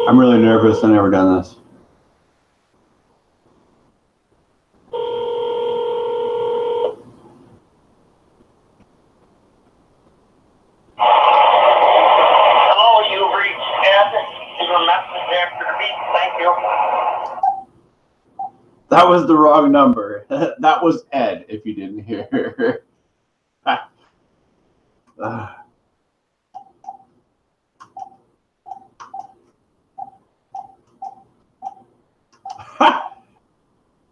I'm really nervous. I've never done this. Hello, you've reached Ed. Leave a message after the beep. Thank you. That was the wrong number. That was Ed, if you didn't hear.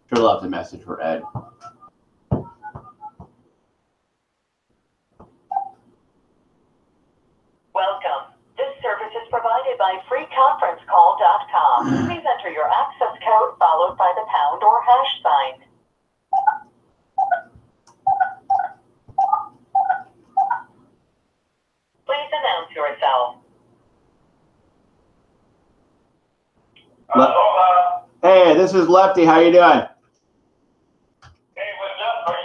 Sure left a message for Ed. Welcome. This service is provided by freeconferencecall.com. Please enter your access code followed by the pound or hash sign. Please announce yourself. Hey, this is Lefty. How you doing? Hey, what's up? Are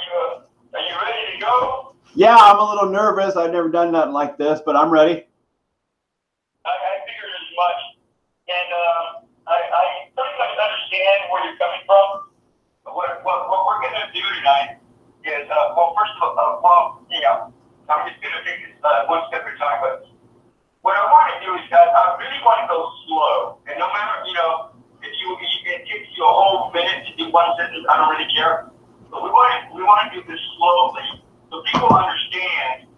you ready to go? Yeah, I'm a little nervous. I've never done nothing like this, but I'm ready. I figured as much. And I pretty much understand where you're coming from. What we're going to do tonight is, well, first of all, I'm just going to take this one step at a time, but what I want to do is I really want to go slow. And no matter, if it takes you a whole minute to do one sentence, I don't really care. But we want to do this slowly so people understand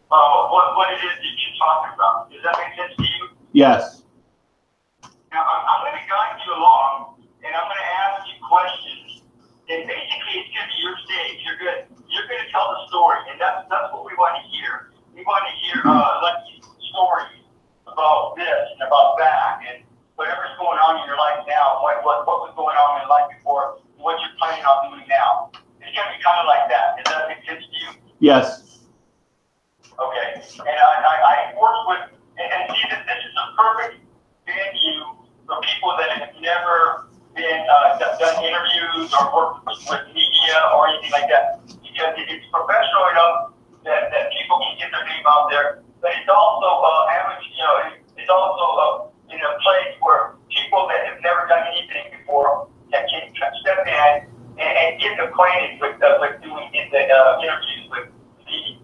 what it is that you're talking about. Does that make sense to you? Yes. Now, I'm going to guide you along, and I'm going to ask you questions. And basically, it's going to be your stage. You're going to tell the story, and that's what we want to hear. We want to hear stories about this and about that, and whatever's going on in your life now, what was going on in your life before, and what you're planning on doing now. It's going to be kind of like that. Does that make sense to you? Yes. Okay. And I work with, and see that this is a perfect venue for people that have never been done interviews or worked with media or anything like that, because it's professional enough that people can get their name out there. But it's also it's also in a place where people that have never done anything before that can step in and get acquainted with doing the interviews with the.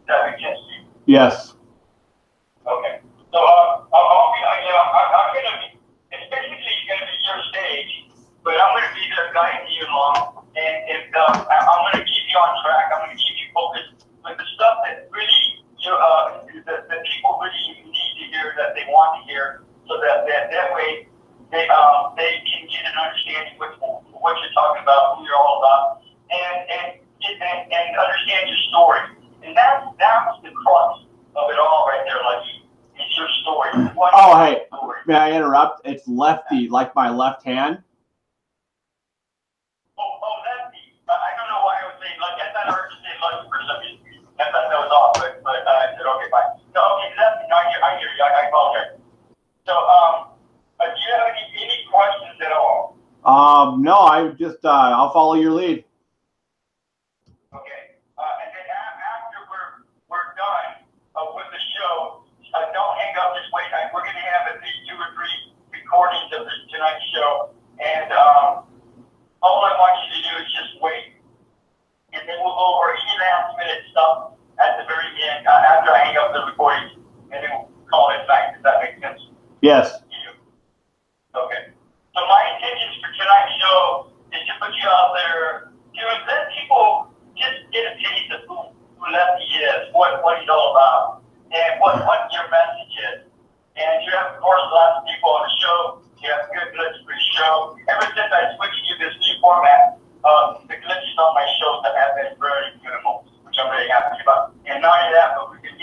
Does that make sense to you? Yes. Okay. So I'm gonna be. It's basically gonna be your stage, but I'm gonna be there guiding you along, and I'm gonna keep you on track. I'm gonna keep you focused with the stuff that really that people really need to hear, that they want to hear, so that way they can get an understanding with what you're talking about, who you're all about, and understand your story. And that's the crux of it all right there, like it's your story. Oh, hey, may I interrupt? It's Lefty, like my left hand. Oh, Lefty. I don't know why I was saying Lefty. I thought I heard you say Lefty for some reason. I thought that was off, but I said, okay, fine. No, okay, Lefty. No, I hear you. I apologize. So, do you have any questions at all? No, I just I'll follow your lead. Okay. And then after we're done with the show, don't hang up, just wait. We're going to have at least 2 or 3 recordings of tonight's show, and all I want you to do is just wait, and then we'll go over any last-minute stuff at the very end after I hang up the recordings, and then we'll call it night. Does that make sense? Yes. Okay. So my intentions for tonight's show is to put you out there to let people just get a taste of who Lefty is, what he's all about, and what your message is. And you have, of course, lots of people on the show. You have good glitches for your show. Ever since I switched to this new format, the glitches on my shows have been very minimal, which I'm really happy about. And not only that, but I'm going to be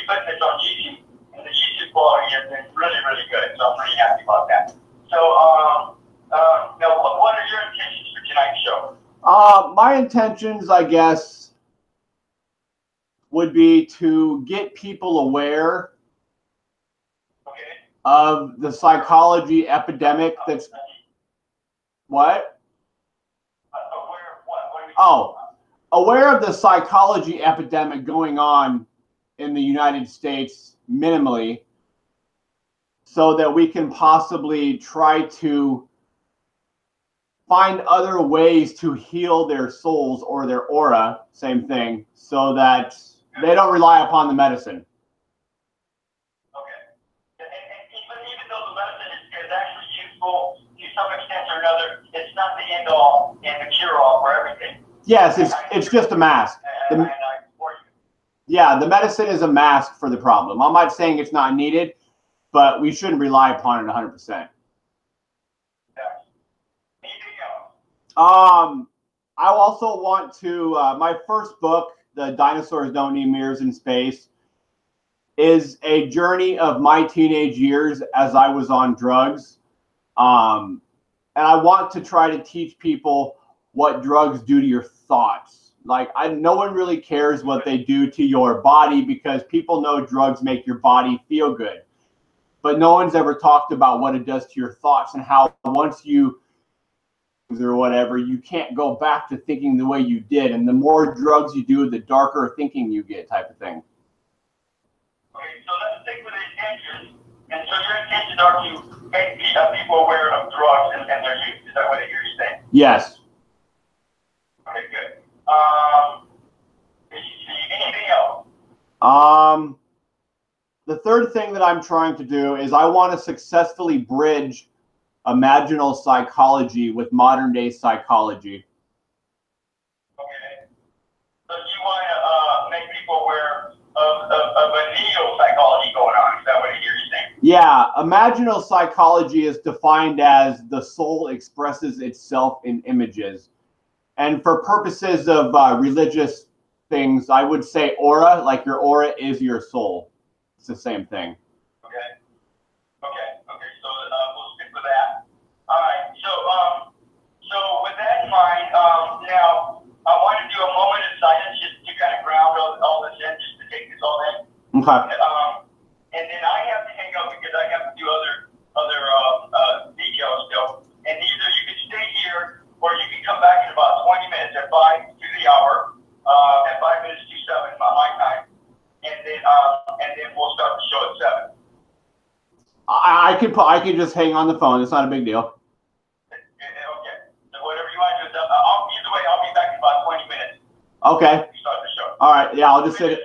putting this on YouTube, and the YouTube quality has been really, really good. So I'm pretty happy about that. So, now, what are your intentions for tonight's show? My intentions, I guess, would be to get people aware of the psychology epidemic that's what? Aware of what? Oh, aware of the psychology epidemic going on in the United States minimally, so that we can possibly try to find other ways to heal their souls or their aura, same thing, so that they don't rely upon the medicine. Okay. And even though the medicine is actually useful to some extent or another, it's not the end all and the cure all for everything. Yes, it's just a mask. Yeah, the medicine is a mask for the problem. I'm not saying it's not needed, but we shouldn't rely upon it 100%. I also want to, my first book, The Dinosaurs Don't Need Mirrors in Space, is a journey of my teenage years as I was on drugs. And I want to try to teach people what drugs do to your thoughts. Like, no one really cares what they do to your body because people know drugs make your body feel good. But no one's ever talked about what it does to your thoughts and how once you or whatever, you can't go back to thinking the way you did. And the more drugs you do, the darker thinking you get, type of thing. Okay, so let's stick with the intentions. And so your intentions are to make people aware of drugs and their use. Is that what you're saying? Yes. Okay, good. Anything else? The third thing that I'm trying to do is I want to successfully bridge imaginal psychology with modern day psychology. Okay. So you want to make people aware of a neo-psychology going on. Is that what you're saying? Yeah, imaginal psychology is defined as the soul expresses itself in images. And for purposes of religious things, I would say aura, like your aura is your soul. It's the same thing. Okay. So we'll stick with that. All right. So with that in mind, now I want to do a moment of silence just to kind of ground all this in, just to take this all in. Okay. And then I have to hang up because I have to do other details still. And either you can stay here or you can come back in about 20 minutes at 5 to the hour, at 5 minutes to 7 my time, and then we'll start the show at 7. I could just hang on the phone. It's not a big deal. Okay. So whatever you want to do. Either way, I'll be back in about 20 minutes. Okay. To start the show. All right. Yeah, I'll just sit.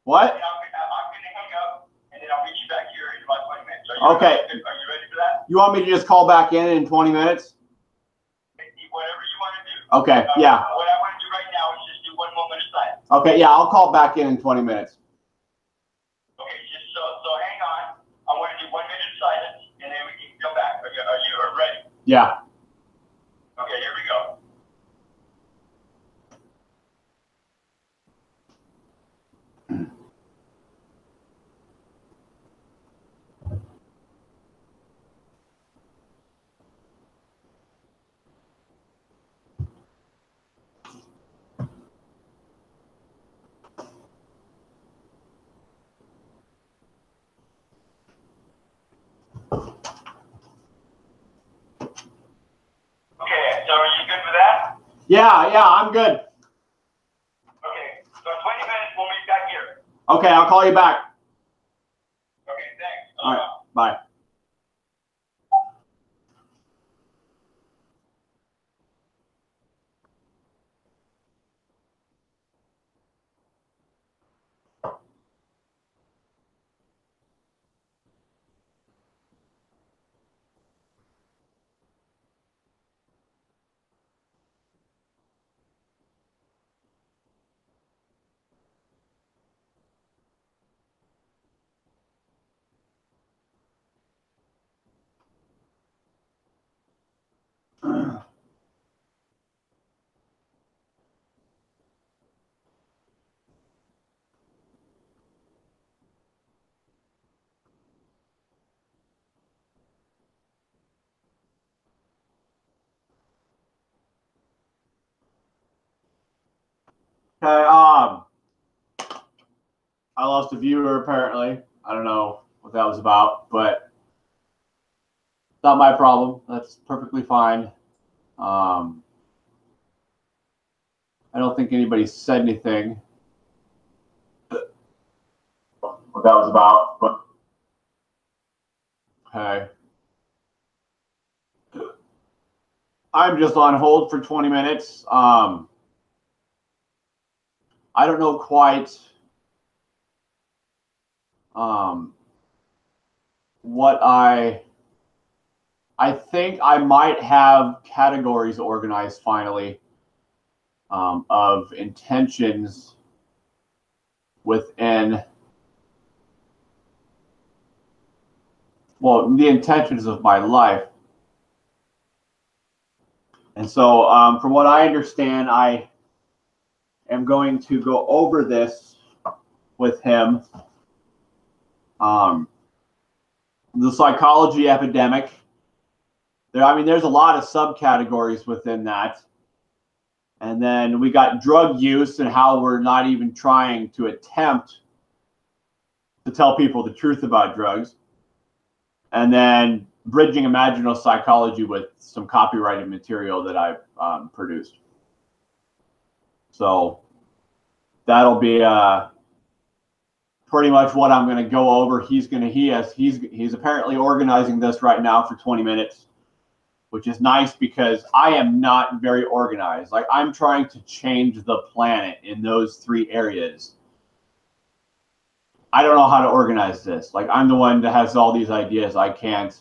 What? I'm going to hang up, and then I'll meet you back here in about 20 minutes. Are you ready for that? You want me to just call back in 20 minutes? Whatever you want to do. Okay. Yeah. What I want to do right now is just do one moment of silence. Okay. Yeah, I'll call back in 20 minutes. Okay. Just so hang on. I want to do 1 minute of silence, and then we can come back. Are you ready? Yeah. Okay. Here we go. Okay, so are you good with that? Yeah, I'm good. Okay, so in 20 minutes we'll meet back here. Okay, I'll call you back. Okay, thanks. All right, bye. Okay, I lost a viewer apparently. I don't know what that was about, but not my problem. That's perfectly fine. I don't think anybody said anything. What that was about, but Okay. I'm just on hold for 20 minutes. I don't know quite what I think I might have categories organized finally of intentions within, well, the intentions of my life. And so from what I understand, I am going to go over this with him. The psychology epidemic. There's a lot of subcategories within that. And then we got drug use and how we're not even trying to attempt to tell people the truth about drugs. And then bridging imaginal psychology with some copyrighted material that I've produced. So that'll be pretty much what I'm going to go over. He's apparently organizing this right now for 20 minutes, which is nice because I am not very organized. Like, I'm trying to change the planet in those 3 areas. I don't know how to organize this. Like, I'm the one that has all these ideas. I can't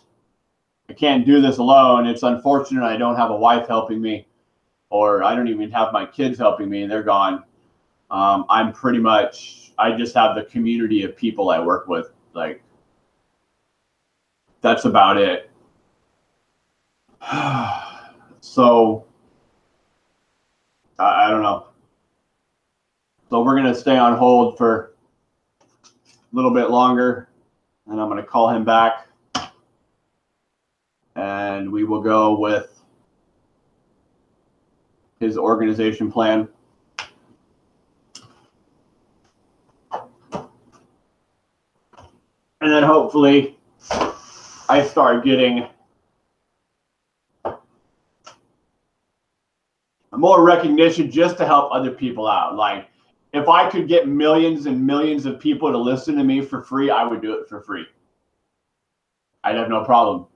do this alone. It's unfortunate I don't have a wife helping me, or I don't even have my kids helping me, and they're gone. I just have the community of people I work with. Like, that's about it. So I don't know. So we're going to stay on hold for a little bit longer, and I'm going to call him back, and we will go with his organization plan. And then hopefully I start getting more recognition just to help other people out. Like, if I could get millions and millions of people to listen to me for free, I would do it for free. I'd have no problem.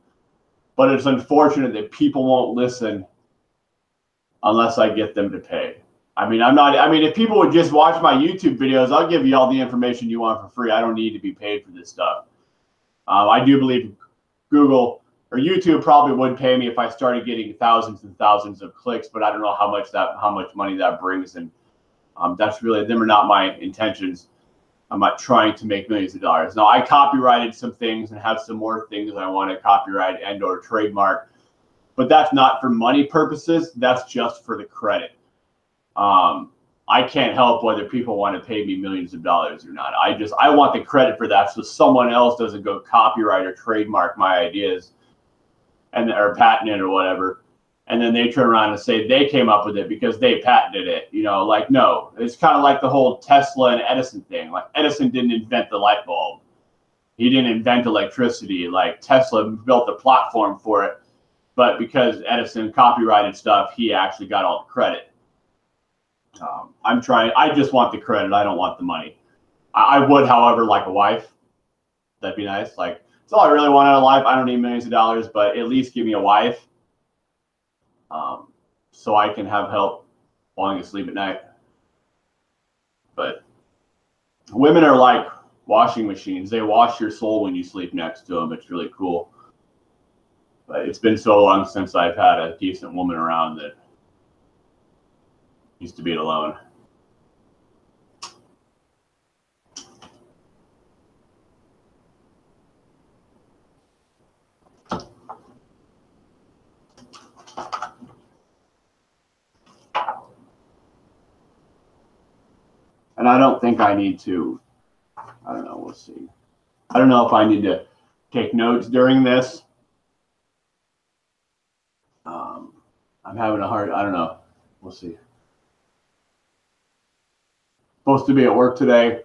But it's unfortunate that people won't listen unless I get them to pay. If people would just watch my YouTube videos, I'll give you all the information you want for free. I don't need to be paid for this stuff. I do believe Google or YouTube probably would pay me if I started getting thousands and thousands of clicks, but I don't know how much money that brings. And that's really, them are not my intentions. I'm not trying to make millions of dollars. Now, I copyrighted some things and have some more things I want to copyright and or trademark, but that's not for money purposes. That's just for the credit. I can't help whether people want to pay me millions of dollars or not. I want the credit for that, so someone else doesn't go copyright or trademark my ideas or patent it or whatever, and then they turn around and say they came up with it because they patented it. Like, no. It's kind of like the whole Tesla and Edison thing. Like, Edison didn't invent the light bulb. He didn't invent electricity. Like, Tesla built the platform for it, but because Edison copyrighted stuff, he actually got all the credit. I just want the credit. I don't want the money. I would, however, like a wife. That'd be nice. Like, it's all I really want out of life. I don't need millions of dollars, but at least give me a wife, so I can have help falling asleep at night. But women are like washing machines. They wash your soul when you sleep next to them. It's really cool. But it's been so long since I've had a decent woman around that used to be alone. And I don't think I need to, I don't know, we'll see. I don't know if I need to take notes during this. I'm having a hard, I don't know, we'll see. Supposed to be at work today.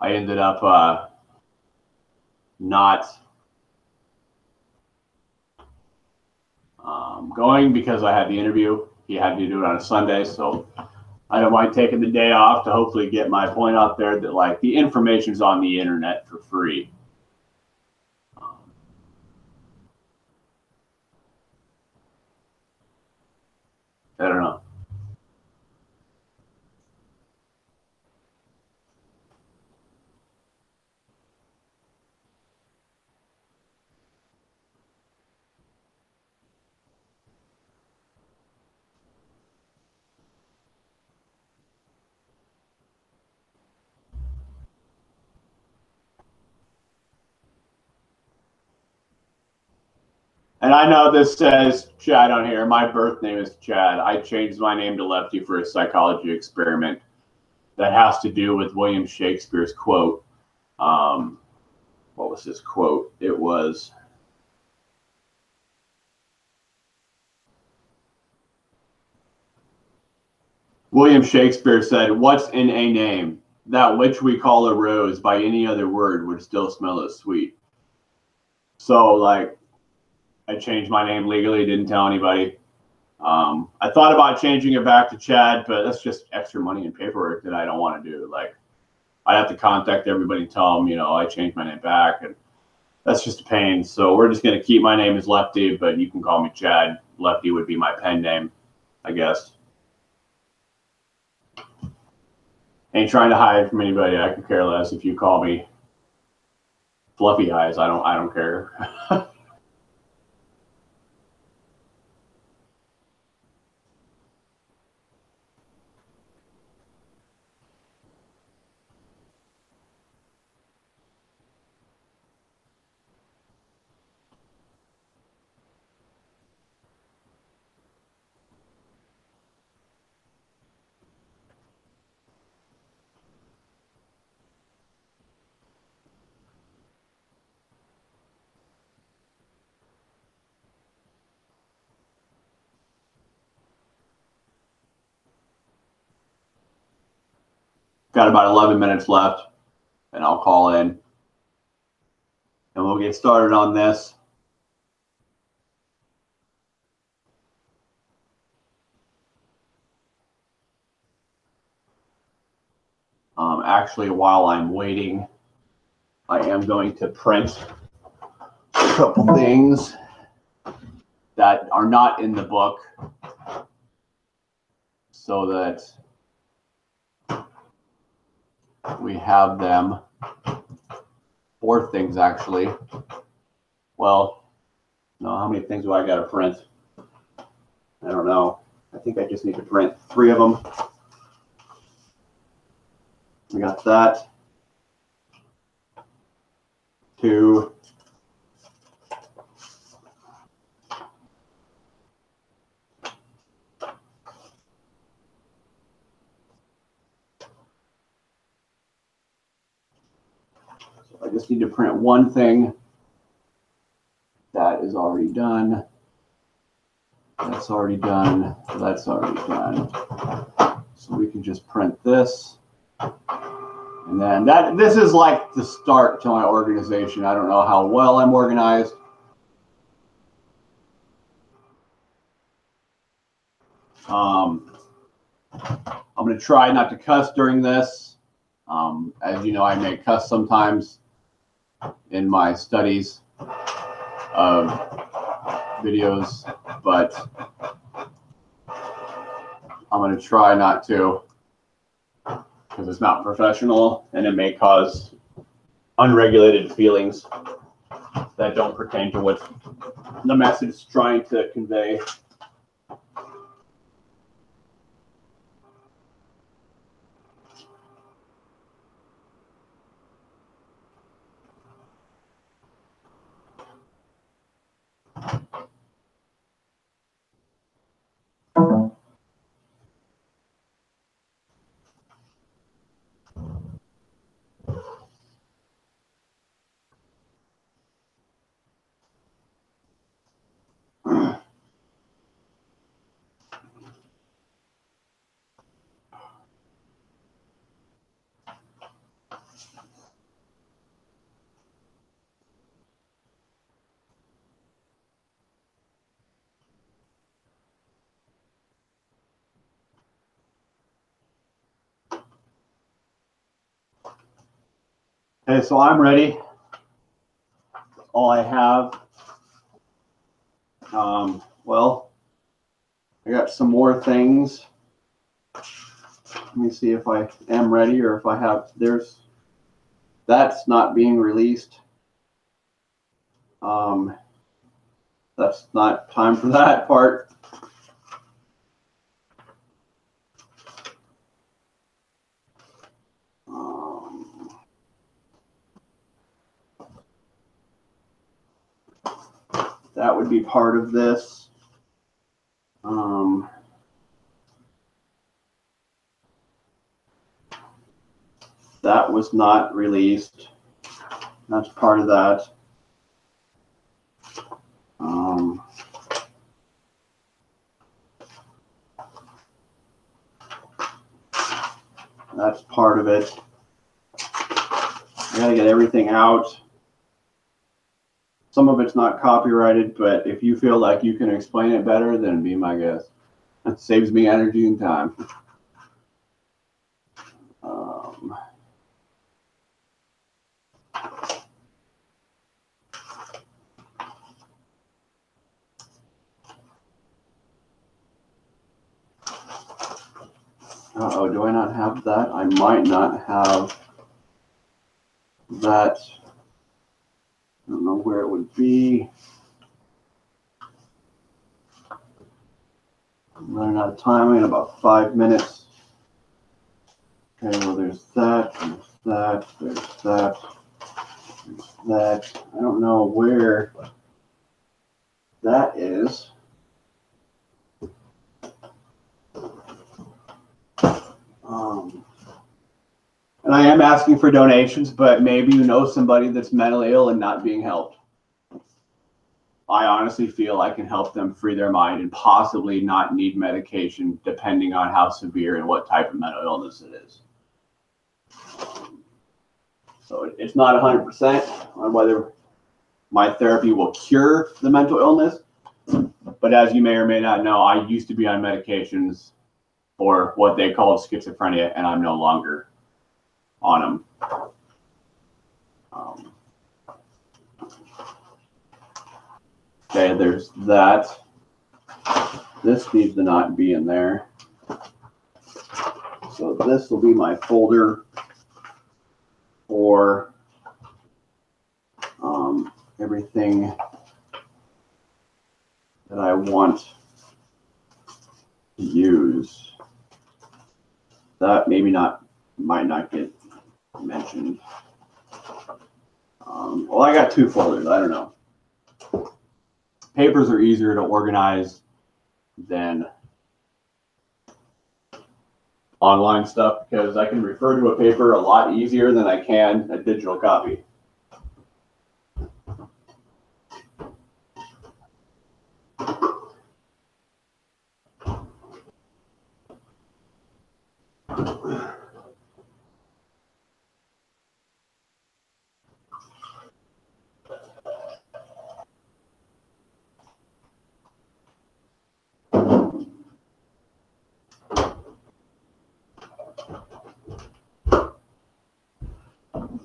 I ended up not going because I had the interview. He had to do it on a Sunday, so I don't mind taking the day off to hopefully get my point out there that, like, the information's on the internet for free. I don't know. And I know this says Chad on here. My birth name is Chad. I changed my name to Lefty for a psychology experiment that has to do with William Shakespeare's quote. What was his quote? It was, William Shakespeare said, "What's in a name? That which we call a rose by any other word would still smell as sweet." So, like, I changed my name legally, didn't tell anybody. I thought about changing it back to Chad, but that's just extra money and paperwork that I don't want to do. Like, I have to contact everybody and tell them, you know, I changed my name back, and that's just a pain. So we're just going to keep my name as Lefty, but you can call me Chad. Lefty would be my pen name, I guess. Ain't trying to hide from anybody. I could care less if you call me Fluffy Eyes. I don't care. Got about 11 minutes left, and I'll call in, and we'll get started on this. Actually, while I'm waiting, I am going to print a couple things that are not in the book so that we have them. 4 things, actually. Well, no, how many things do I got to print? I don't know. I think I just need to print 3 of them. We got that. 2. So I just need to print 1 thing. That is already done. That's already done. That's already done. So we can just print this. And then this is like the start to my organization. I don't know how well I'm organized. I'm going to try not to cuss during this. As you know, I may cuss sometimes in my studies of videos, but I'm going to try not to, because it's not professional and it may cause unregulated feelings that don't pertain to what the message is trying to convey. Okay, so I'm ready. All I have, well, I got some more things. Let me see if I am ready or if I have, that's not being released. That's not time for that part. That would be part of this. That was not released. That's part of that. That's part of it. I gotta get everything out. Some of it's not copyrighted, but if you feel like you can explain it better, then be my guest. That saves me energy and time. Uh-oh, do I not have that? I might not have that. I don't know where it would be. I'm running out of time in about 5 minutes. Okay, well, there's that, there's that, there's that, there's that. I don't know where that is. And I am asking for donations, but maybe you know somebody that's mentally ill and not being helped. I honestly feel I can help them free their mind and possibly not need medication depending on how severe and what type of mental illness it is. So it's not 100% on whether my therapy will cure the mental illness, but as you may or may not know, I used to be on medications for what they call schizophrenia, and I'm no longer on them. Okay, there's that. This needs to not be in there. So this will be my folder for everything that I want to use. That maybe not, might not get mentioned. Well, I got 2 folders. I don't know. Papers are easier to organize than online stuff because I can refer to a paper a lot easier than I can a digital copy.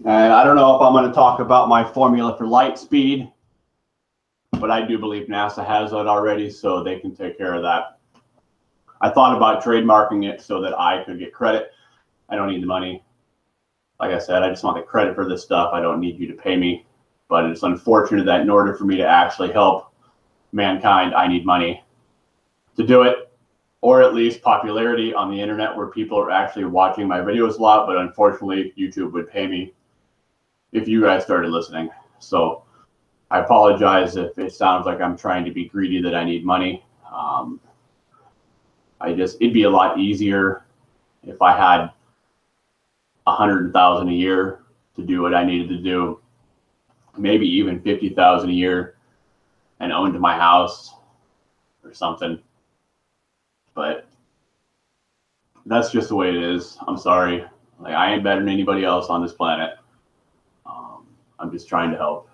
And I don't know if I'm going to talk about my formula for light speed, but I do believe NASA has that already, so they can take care of that. I thought about trademarking it so that I could get credit. I don't need the money. Like I said, I just want the credit for this stuff. I don't need you to pay me. But it's unfortunate that in order for me to actually help mankind, I need money to do it, or at least popularity on the internet where people are actually watching my videos a lot. But unfortunately, YouTube would pay me if you guys started listening. So I apologize if it sounds like I'm trying to be greedy that I need money. It'd be a lot easier if I had 100,000 a year to do what I needed to do, maybe even 50,000 a year, and owned my house or something. But that's just the way it is. I'm sorry. Like, I ain't better than anybody else on this planet. I'm just trying to help.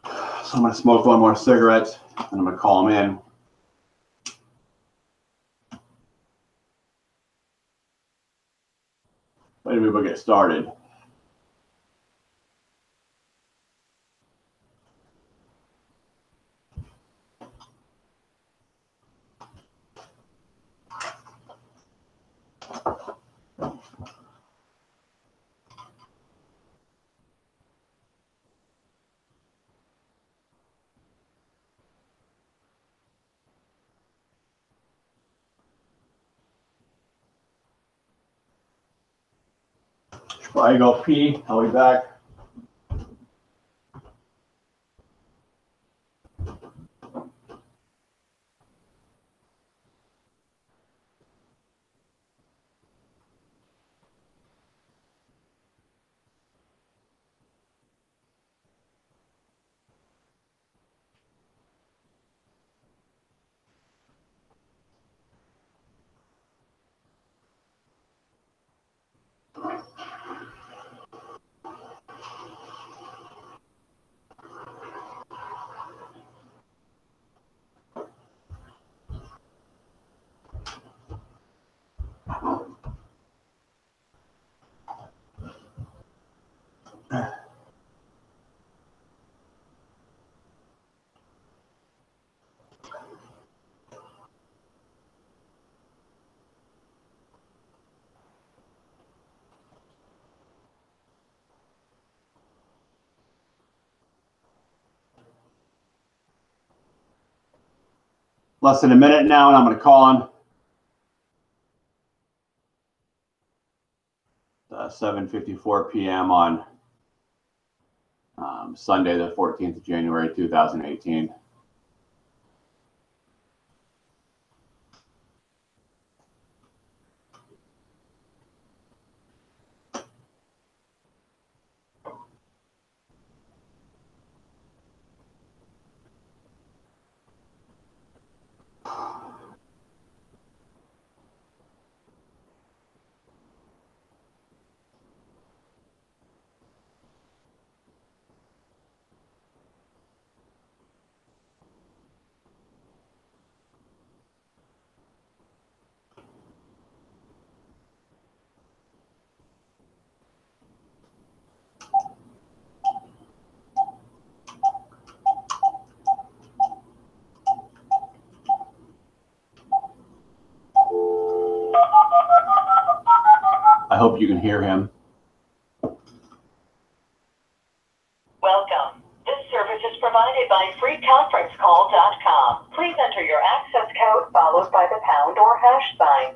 So I'm going to smoke one more cigarette, and I'm going to call them in. Maybe we'll get started. Well, I go pee. I'll be back. Less than a minute now, and I'm going to call on 7:54 p.m. on Sunday, the 14th of January, 2018. I hope you can hear him. Welcome. This service is provided by freeconferencecall.com. Please enter your access code followed by the pound or hash sign.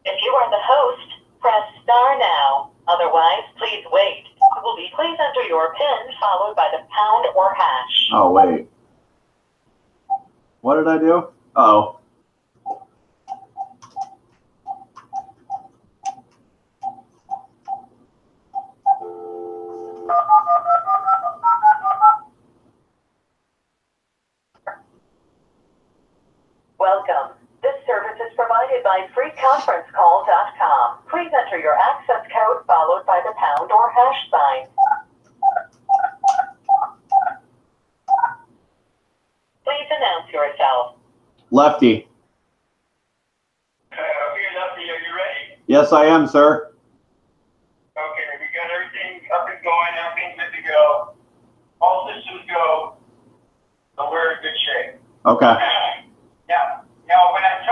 If you are the host, press star now. Otherwise, please wait. Please enter your PIN followed by the pound or hash. Oh, wait. What did I do? Oh. Welcome. This service is provided by freeconferencecall.com. Please enter your access code followed by the pound or hash sign. Please announce yourself. Lefty. Okay, Lefty, are you ready? Yes, I am, sir. Okay, we got everything up and going, everything's good to go. All systems go, so we're in good shape. Okay. Now when I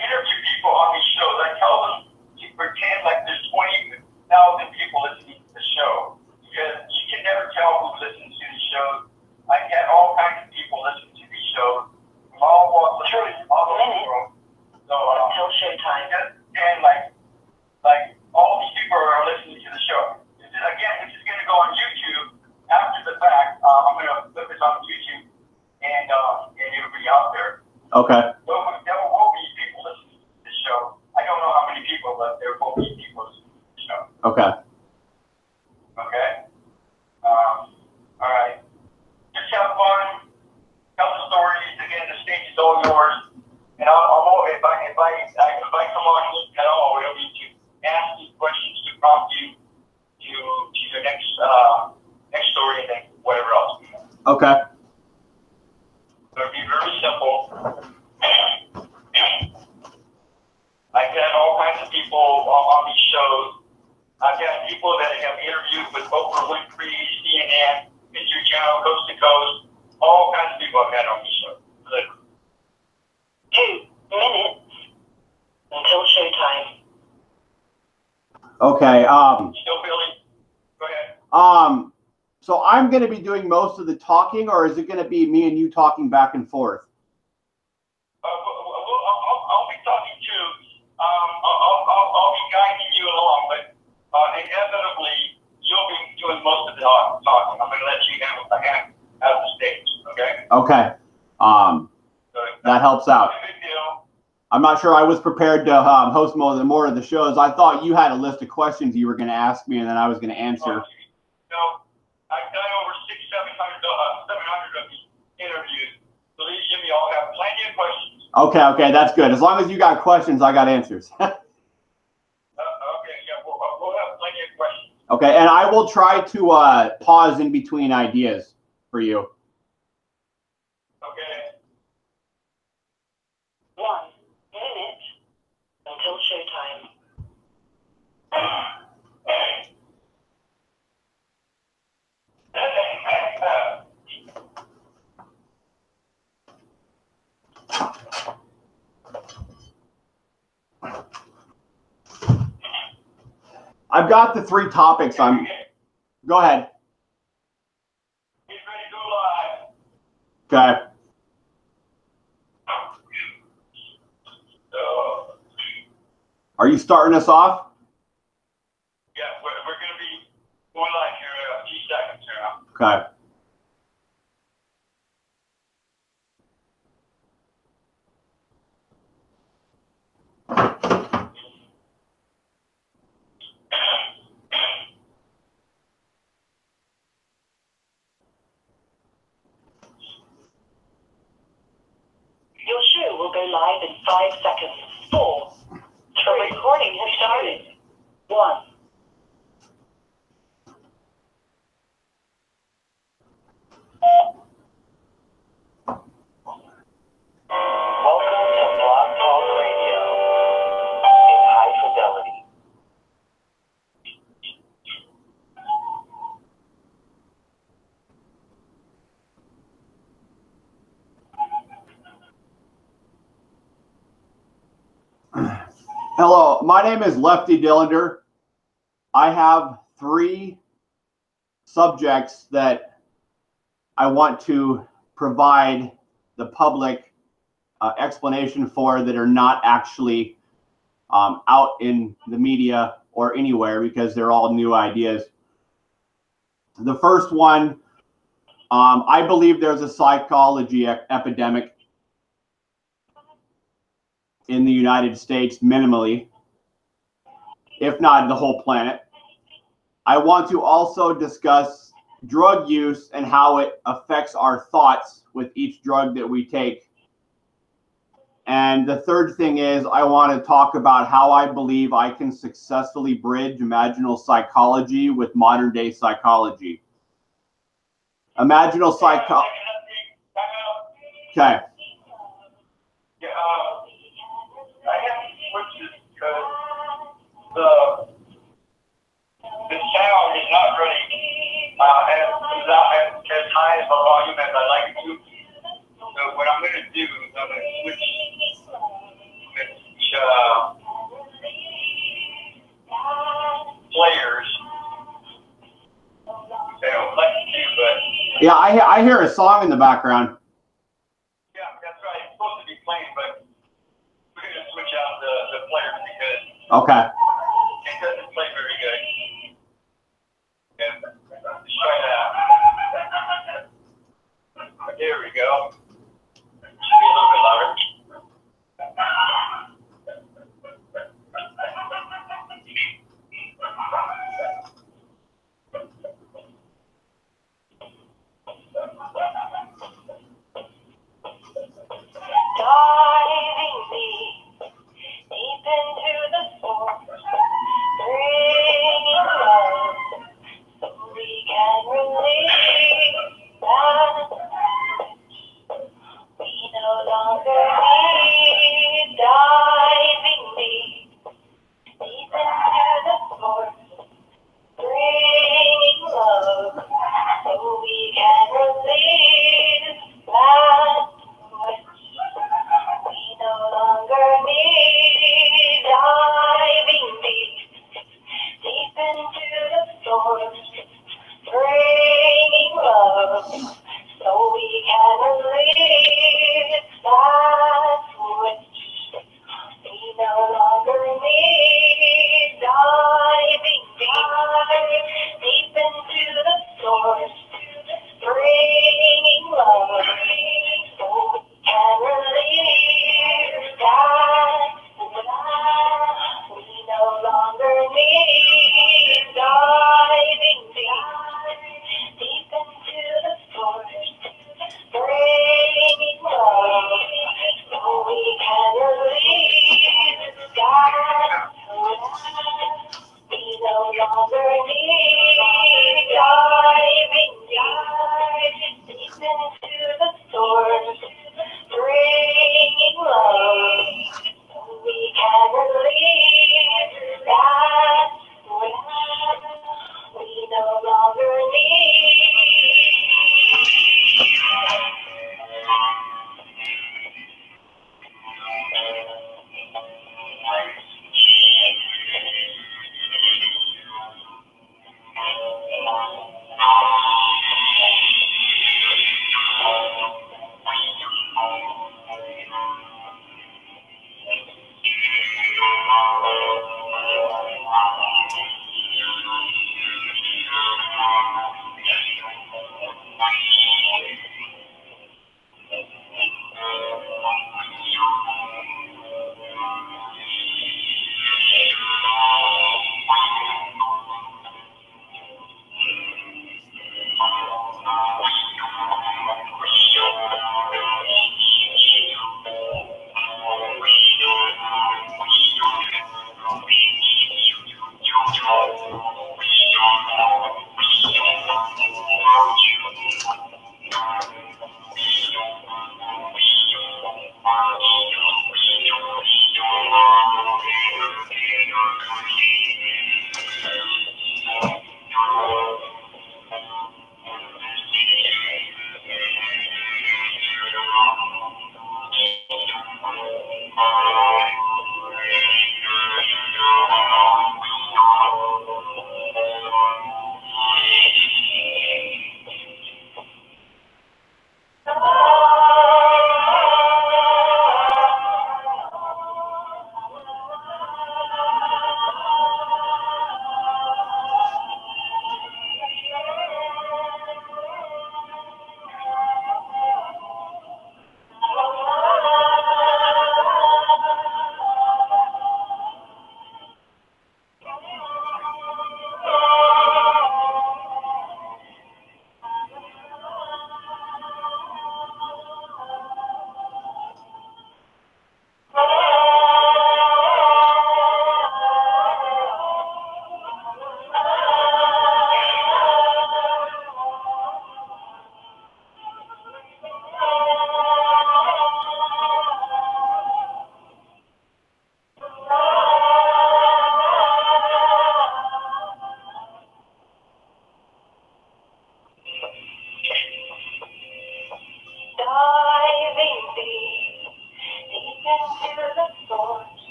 interview people on these shows, I tell them to pretend like there's 20,000 people listening to the show, because you can never tell who listens to these shows. I get all kinds of people listening to these shows from all walks of life, all over the world. So Until showtime. and like all these people are listening to the show. Again, this is going to go on YouTube after the fact. I'm going to put this on YouTube and it'll be out there. Okay. There will be people listening to the show. I don't know how many people, but there will be people listening to the show. Okay. Okay? All right. Just have fun. Tell the stories. Again, the stage is all yours. And if I come on at all, it'll be to ask these questions to prompt you to your next story and then whatever else. Okay. It'll be very simple. I've had all kinds of people on these shows. I've had people that have interviewed with Oprah Winfrey, CNN, Mr. Channel, Coast to Coast. All kinds of people I've had on these shows. Literally. 2 minutes until showtime. Okay. Still feeling? Go ahead. So I'm going to be doing most of the talking, or is it going to be me and you talking back and forth? We'll talking. I'm going to let you handle the hand out of the stage, okay? Okay. That helps out. Big deal. I'm not sure I was prepared to host more of the shows. I thought you had a list of questions you were going to ask me, and then I was going to answer. No, I've done over 700 of these interviews. Believe me, I'll have plenty of questions. Okay, that's good. As long as you got questions, I got answers. Okay, yeah, we'll have plenty of questions. Okay, and I will try to pause in between ideas for you. Okay. 1 minute until showtime. I've got the 3 topics. Go ahead. Get ready to go live. Okay. So, Are you starting us off? yeah, we're going to be going live here in a few seconds here now. Okay. Your show will go live in 5 seconds. 4, 3, the recording has started. 1. Welcome to Blog Talk Radio in high fidelity. Hello, my name is Lefty Dillander. I have 3 subjects that I want to provide the public explanation for that are not actually out in the media or anywhere because they're all new ideas. The first one, I believe there's a psychology epidemic in the United States minimally, if not the whole planet. I want to also discuss drug use and how it affects our thoughts with each drug that we take. And the third thing is I want to talk about how I believe I can successfully bridge imaginal psychology with modern day psychology. Imaginal psychology. Okay. Yeah, I have to switch this because the sound is not really as high as the volume as I like it to. So what I'm going to do is I'm going to switch players. They don't like to do, but Yeah, I hear a song in the background. yeah, that's right. It's supposed to be playing, but we're going to switch out the players because Okay. it doesn't play very good. And let's try that. There we go. Should be a little bit louder. Diving deep into the source, bringing love so we can release that. into the source, bringing love, so we can release that we no longer need.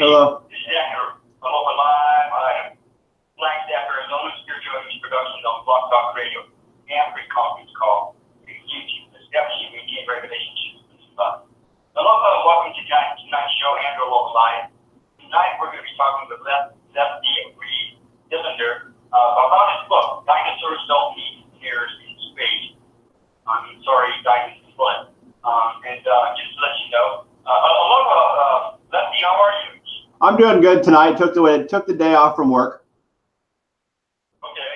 Hello. This is Decker. I'm on live. I'm Black Decker, and no spiritual abuse productions on Block Talk Radio and free conference call. YouTube. This definitely maintain regulations. Hello, welcome to tonight's show, Andrew Local Lion. Tonight we're going to be talking with Lefty Reed Cylinder about his book, Dinosaurs Don't Need Mirrors in Space. Dinosaurs Blood. And just to let you know, hello, Lefty, how are you? I'm doing good tonight. Took the day off from work. Okay,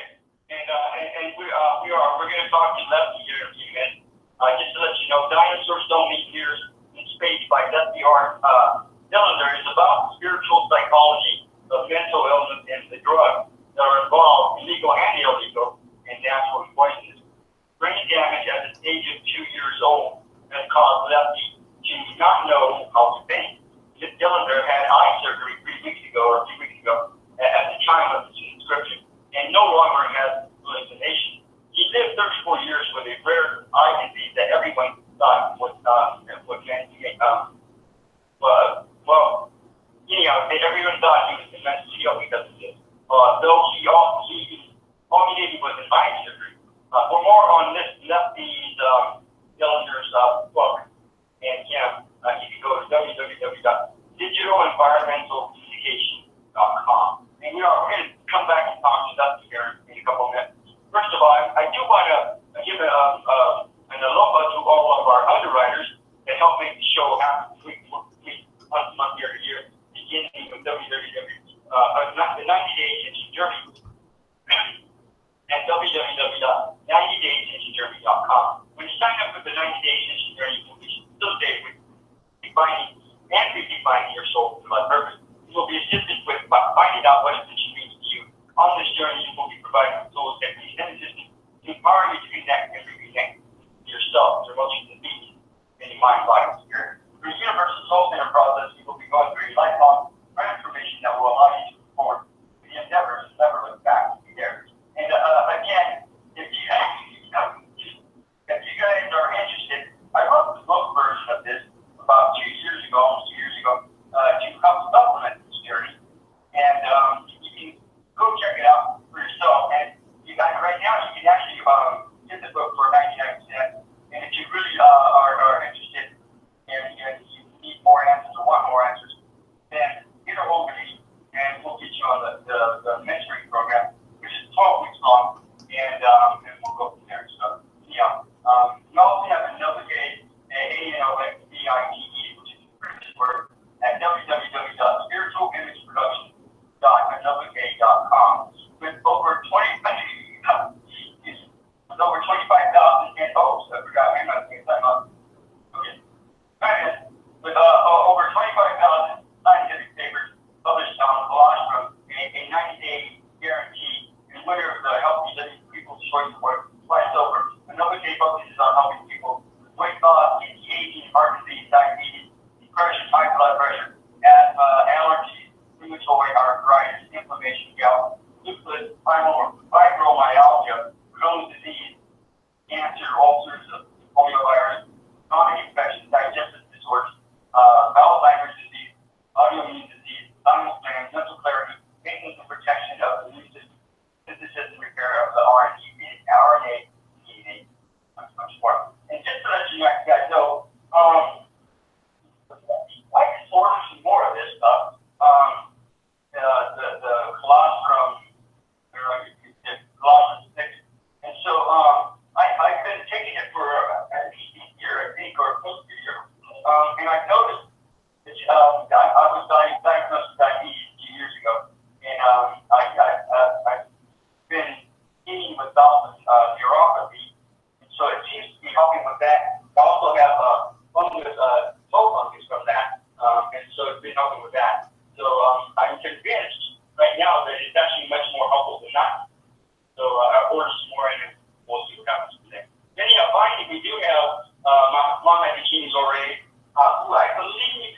and we're going to talk to Lefty here in a few minutes. Just to let you know, Dinosaurs Don't Need Mirrors in Space by Lefty Cylinder is about spiritual psychology of mental illness and the drugs that are involved, illegal and illegal, and natural poisons. Brain damage at the age of 2 years old has caused Lefty to not know how to think. Cylinder had eye surgery 3 weeks ago or a few weeks ago at the time of his inscription and no longer has hallucinations. He lived 34 years with a rare eye disease that everyone thought was everyone thought he was meant to go because of this. Though all he needed was an eye surgery. For more on this Lefty's Cylinder's book, and you can go to www.digitalenvironmentalcommunication.com. And we're going to come back and talk to Lefty here in a couple of minutes. First of all, I do want to give an aloha to all of our underwriters that help make the show happen. We once a month, year to year, beginning with the 90 Days into Journey at www.90daysintojourney.com. When you sign up for the 90 Days into Journey, you will be facilitated with defining and redefining your soul to life purpose. You will be assisted with finding out what it means to you. On this journey, you will be provided with tools, techniques, and assistance to empower you to connect and reconnect yourself, your emotions and needs, in your mind, body, and spirit. Through the universal soul center process, you will be going through a lifelong transformation that will allow you to move forward with the endeavor to never look back to be there. And again, if you guys are interested, I wrote the book version of this about 2 years ago, almost 2 years ago, to help supplement this journey. And you can go check it out for yourself. And you guys, right now, you can actually get the book for 99 cents. And if you really are interested and you need more answers or want more answers, then get a hold of me and we'll get you on the mentoring program, which is 12 weeks long, and we'll go from there. So, yeah. We also have another gate, ANOXBITE, which is the British word, at www.spiritualimageproduction.anothergate.com with over 25,000 NOs. I forgot. Hang on, take time up. Okay. With over 25,000 scientific papers published on colostrum, a 90-day guarantee, and winner of the Healthy Living People's Choice Award twice over. Another day focuses on helping people with weight loss, anti-aging, heart disease, diabetes, depression, high blood pressure, asthma, allergies, rheumatoid arthritis, inflammation, gout, lupus, fibromyalgia, Crohn's disease, cancer, ulcers, poliovirus, chronic infections, digestive disorders, Alzheimer's disease, autoimmune disease, spinal gland, mental clarity, maintenance and protection of the immune system, synthesis and repair of the RNA, DNA, much more. And just to let you guys know, I can order some more of this stuff. The colostrum, colostrum 6. And so I've been taking it for at least a year, I think, or close to a year. And I noticed that I was diagnosed with diabetes 2 years ago. And I've been eating with bowel neuropathy. And so it seems to be helping with that. I also have fungus, toe fungus from that. And so it's been helping with that. So I'm convinced right now that it's actually much more helpful than not. So I ordered some more and we'll see what happens today. Then finally we do have Mama Bikini's already, who I believe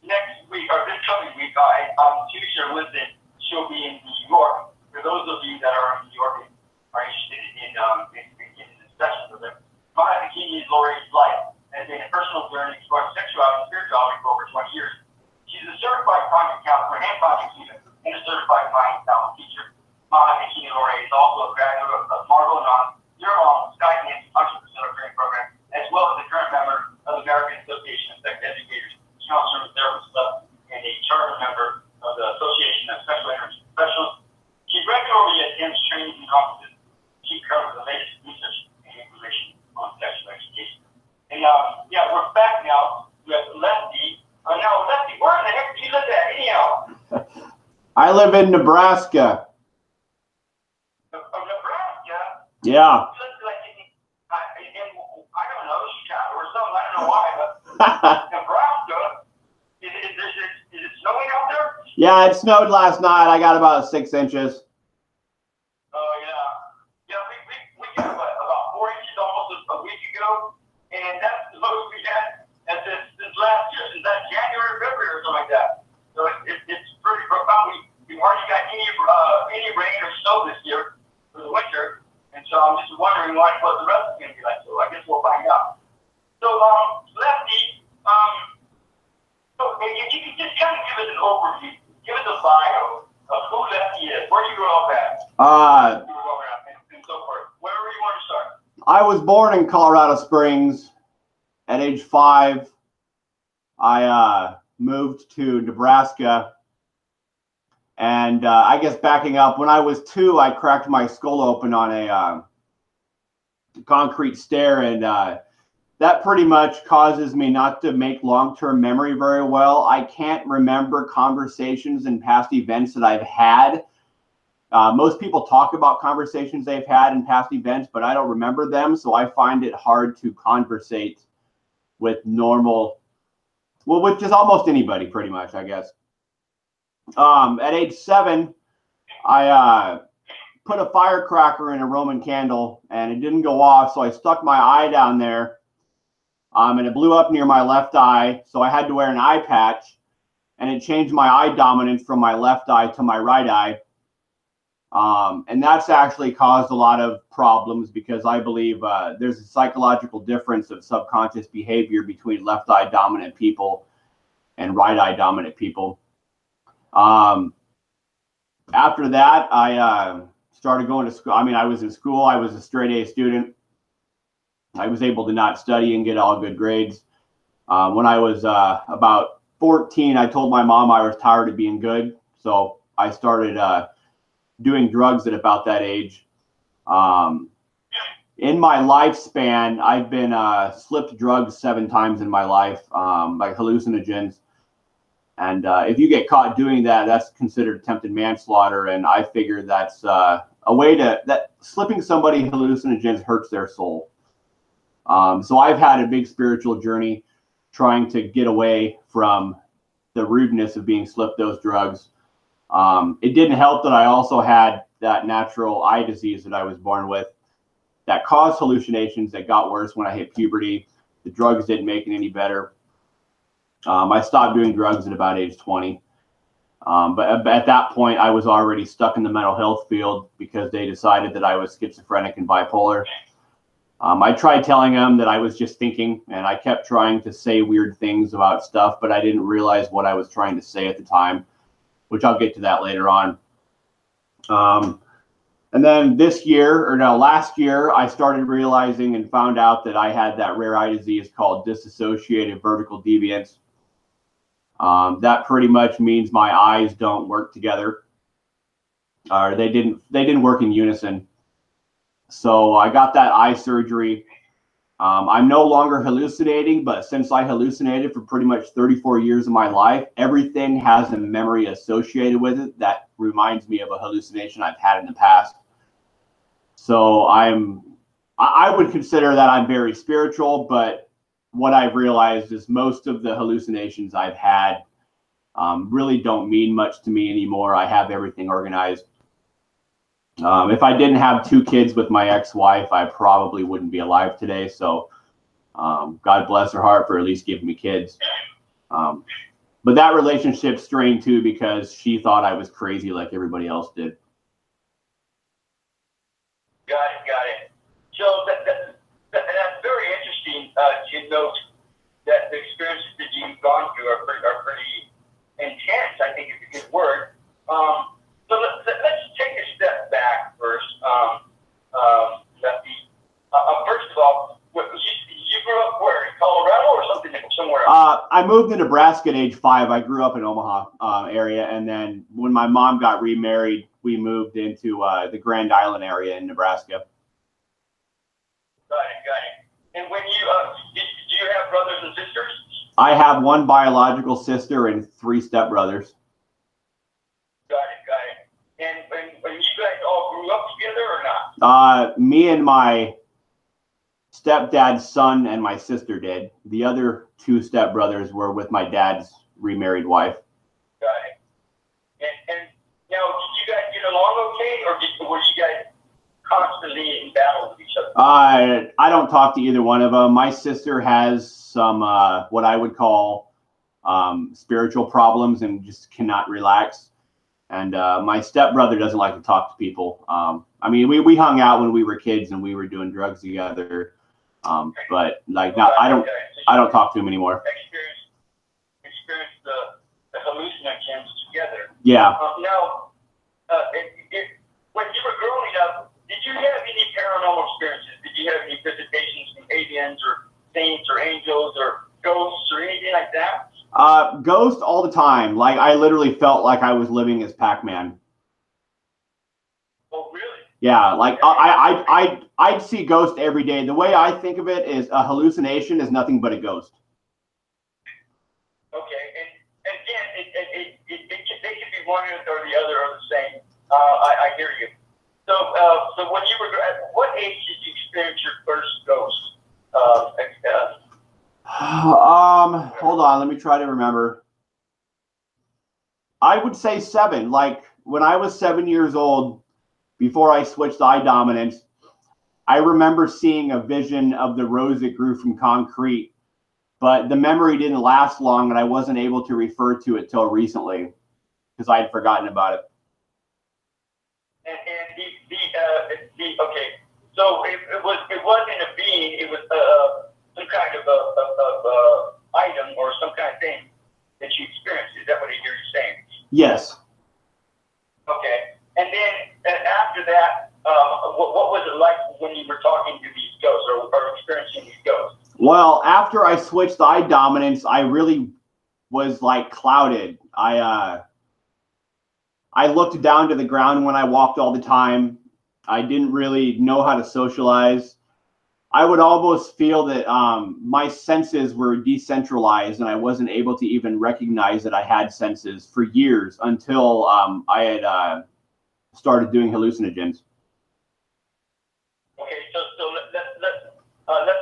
next week or this coming week, Tuesday or Wednesday, she'll be in New York. For those of you that are in New York and are interested in getting this session with them, Mama Bikini's Lori's life has been a personal journey exploring sexuality and spirituality for over 20 years. She's a certified project counselor and project leader and a certified mind talent teacher. Mama Bikini Lori is also a graduate of Marvel and Year-long Skydance 100% training program, as well as a current member of the American Association of Sex Educators, Counselors, Therapists Club, and a charter member of the Association of Sexual Energy Professionals. She regularly attends trainings and conferences. She covers the latest research and information on sexual education. And we're back now with Lefty. Now, Lefty, where the heck do you live at anyhow? I live in Nebraska. Nebraska? Yeah. You look like I don't know, Chicago or something. I don't know why, but Nebraska. Is it snowing out there? Yeah, it snowed last night. I got about 6 inches. Oh, yeah. Yeah, we got about 4 inches almost a week ago, and that's the most we had since last year, since that January, February, or something like that. So it's pretty profound. We hardly got any rain or snow this year for the winter, and so I'm just wondering what the rest is going to be like. So I guess we'll find out. So, Lefty, so if you could just kind of give us an overview, give us a bio of who Lefty is, where you grew up at, and so forth. Wherever you want to start. I was born in Colorado Springs. At age 5, I moved to Nebraska. And I guess backing up, when I was 2, I cracked my skull open on a concrete stair and that pretty much causes me not to make long-term memory very well. I can't remember conversations and past events that I've had. Most people talk about conversations they've had in past events, but I don't remember them. So I find it hard to conversate with with just almost anybody, pretty much, I guess. At age 7, I put a firecracker in a Roman candle and it didn't go off. So I stuck my eye down there and it blew up near my left eye. So I had to wear an eye patch and it changed my eye dominance from my left eye to my right eye. And that's actually caused a lot of problems because I believe there's a psychological difference of subconscious behavior between left eye dominant people and right eye dominant people. After that, I started going to school. I mean, I was in school. I was a straight A student. I was able to not study and get all good grades. When I was about 14, I told my mom I was tired of being good. So I started doing drugs at about that age. In my lifespan, I've been slipped drugs 7 times in my life, like hallucinogens. And if you get caught doing that, that's considered attempted manslaughter. And I figure that's a way that slipping somebody hallucinogens hurts their soul. So I've had a big spiritual journey trying to get away from the rudeness of being slipped those drugs. It didn't help that I also had that natural eye disease that I was born with that caused hallucinations that got worse when I hit puberty. The drugs didn't make it any better. I stopped doing drugs at about age 20. But at that point, I was already stuck in the mental health field because they decided that I was schizophrenic and bipolar. I tried telling them that I was just thinking, and I kept trying to say weird things about stuff, but I didn't realize what I was trying to say at the time, which I'll get to that later on. And then last year, I started realizing and found out that I had that rare eye disease called dissociative vertical deviance. That pretty much means my eyes don't work together, or they didn't work in unison. So I got that eye surgery. I'm no longer hallucinating, but since I hallucinated for pretty much 34 years of my life, everything has a memory associated with it that reminds me of a hallucination I've had in the past. So I would consider that I'm very spiritual, but what I've realized is most of the hallucinations I've had really don't mean much to me anymore. I have everything organized. If I didn't have 2 kids with my ex-wife, I probably wouldn't be alive today. So God bless her heart for at least giving me kids. But that relationship strained too because she thought I was crazy like everybody else did. Got it. So that's very interesting to note that the experiences that you've gone through are pretty intense, I think is a good word. So let's take a step back first, Lefty. First of all, you grew up where, in Colorado or somewhere else? I moved to Nebraska at age 5. I grew up in Omaha area, and then when my mom got remarried, we moved into the Grand Island area in Nebraska. Got it. And when you do you have brothers and sisters? I have 1 biological sister and 3 stepbrothers. Got it. And when you guys all grew up together or not? Me and my stepdad's son and my sister did. The other 2 stepbrothers were with my dad's remarried wife. Got it. And now, did you guys get along okay, or were you guys constantly in battle with each other? I don't talk to either one of them. My sister has some what I would call spiritual problems and just cannot relax. And my stepbrother doesn't like to talk to people. I mean, we hung out when we were kids and we were doing drugs together. But like now, I don't talk to him anymore. Experience the hallucinogens together. Yeah. Now, when you were growing up, did you have any paranormal experiences? Did you have any visitations from aliens or saints or angels or ghosts or anything like that? Ghost all the time. Like I literally felt like I was living as Pac-Man. Oh, really? Yeah, like I'd see ghosts every day. The way I think of it is a hallucination is nothing but a ghost. Okay, and again, they could be one or the other or the same. I hear you. So when you were at what age did you experience your first ghost? Hold on, let me try to remember. I would say 7. Like when I was 7 years old, before I switched eye dominance, I remember seeing a vision of the rose that grew from concrete, but the memory didn't last long, and I wasn't able to refer to it till recently because I had forgotten about it. And okay, so it wasn't a being, it was some kind of a item or some kind of thing that you experienced. Is that what I hear you saying? Yes. Okay, and then after that, what was it like when you were talking to these ghosts or experiencing these ghosts? Well, after I switched eye dominance, I really was like clouded. I looked down to the ground when I walked all the time. I didn't really know how to socialize. I would almost feel that my senses were decentralized and I wasn't able to even recognize that I had senses for years until I had started doing hallucinogens. Okay, so let's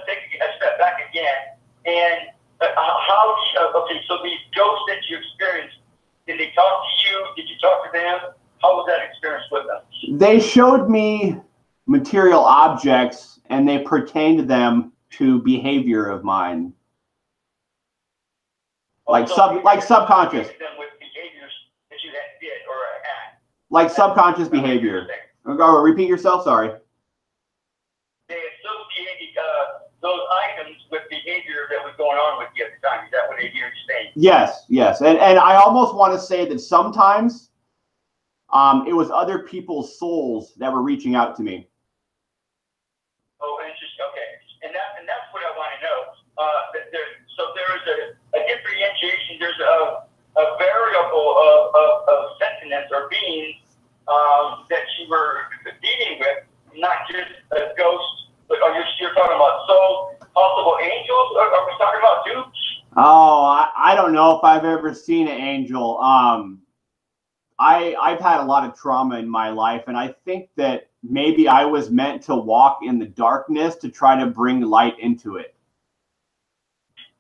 take a step back again. And okay, so these ghosts that you experienced, did they talk to you? Did you talk to them? How was that experience with them? They showed me material objects and they pertained them to behavior of mine. Like subconscious. Them with behaviors that you did or had. Like subconscious behavior. Repeat yourself, sorry. They associated those items with behavior that was going on with you at the time. Is that what they hear you saying? Yes, yes. And I almost want to say that sometimes it was other people's souls that were reaching out to me. Oh, interesting. Okay. And that's what I want to know. So there is a differentiation. There's a variable of sentiments or beings that you were dealing with, not just a ghost, but you're talking about souls, possible angels? Are we talking about too? Oh, I don't know if I've ever seen an angel. I've had a lot of trauma in my life, and I think that maybe I was meant to walk in the darkness to try to bring light into it.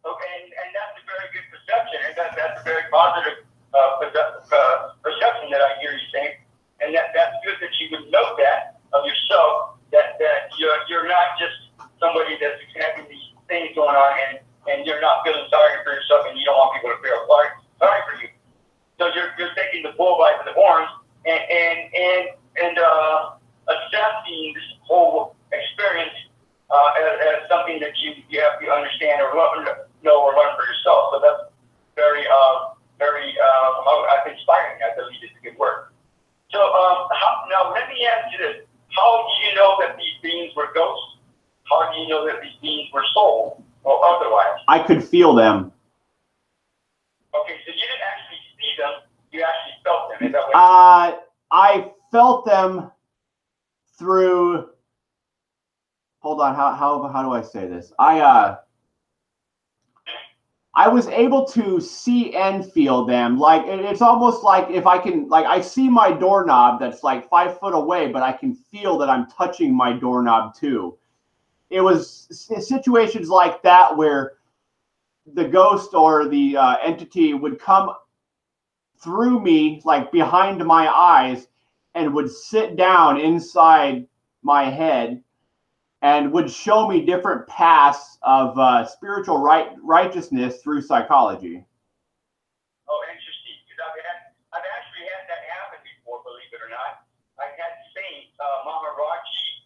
Okay, and that's a very good perception, and that's a very positive perception that I hear you saying, and that's good that you would know that of yourself, that you're not just somebody that's having these things going on, and you're not feeling sorry for yourself, and you don't want people to feel sorry for you. So you're taking the bull by the horns and assessing this whole experience as something that you have to understand or know or learn for yourself. So that's very inspiring. I believe it's a good word. So now let me ask you this: how do you know that these beings were ghosts? How do you know that these beings were souls or otherwise? I could feel them. Okay, so you didn't actually see them; you actually felt them. Is that what? I felt them through. Hold on, how do I say this? I was able to see and feel them. Like it's almost like if I can, like I see my doorknob that's like 5 foot away, but I can feel that I'm touching my doorknob too. It was situations like that where the ghost or the entity would come through me, like behind my eyes, and would sit down inside my head and would show me different paths of spiritual righteousness through psychology. Oh, interesting. Because I've actually had that happen before, believe it or not. I've had saints, Maharaji,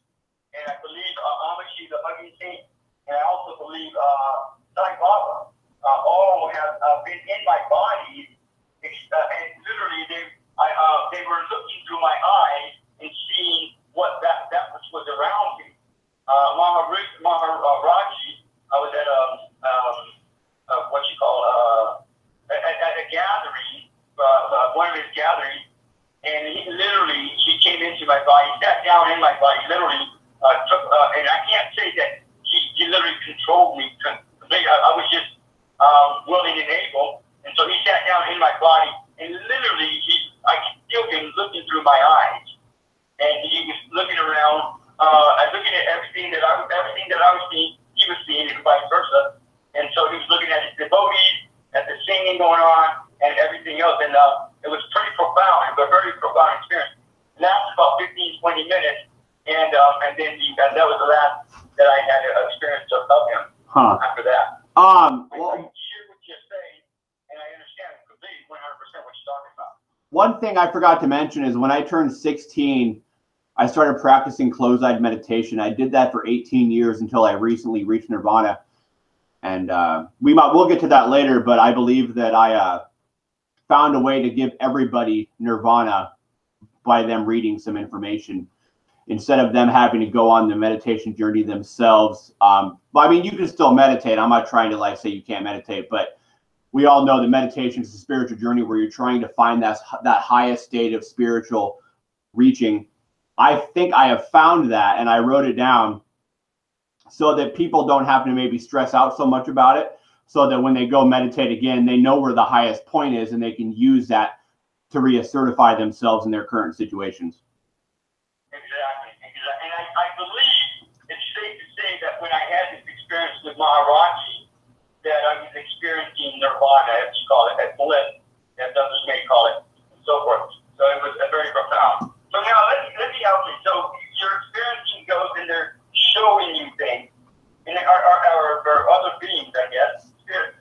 and I believe Amashi, the hugging saint, and I also believe Sai Baba, all have been in my body, and literally they were looking through my eyes and seeing what that was around me. Maharaji, I was at at a gathering, one of his gatherings, and she came into my body, sat down in my body, literally took, and I can't say that he literally controlled me. I was just willing and able, and so he sat down in my body, and literally I could feel him looking through my eyes, and he was looking around, looking at everything that I was seeing, he was seeing, and vice versa. And so he was looking at his devotees, at the singing going on, and everything else. And it was pretty profound. It was a very profound experience. It lasted about 15, 20 minutes. And then that was the last that I had an experience of him after that. Well, I hear what you're saying, and I understand completely 100% what you're talking about. one thing I forgot to mention is when I turned 16, I started practicing closed-eyed meditation. I did that for 18 years until I recently reached nirvana. And we'll get to that later, but I believe that I found a way to give everybody nirvana by them reading some information instead of them having to go on the meditation journey themselves. But I mean, you can still meditate. I'm not trying to like say you can't meditate, but we all know that meditation is a spiritual journey where you're trying to find that highest state of spiritual reaching. I think I have found that, and I wrote it down so that people don't have to maybe stress out so much about it, so that when they go meditate again, they know where the highest point is and they can use that to recertify themselves in their current situations. Exactly. And I believe it's safe to say that when I had this experience with Maharaji, that I was experiencing nirvana, as you call it, that bliss, as others may call it, and so forth. So it was very profound. So now let me ask you, so you're experiencing goes and they're showing you things, and or other beings, I guess,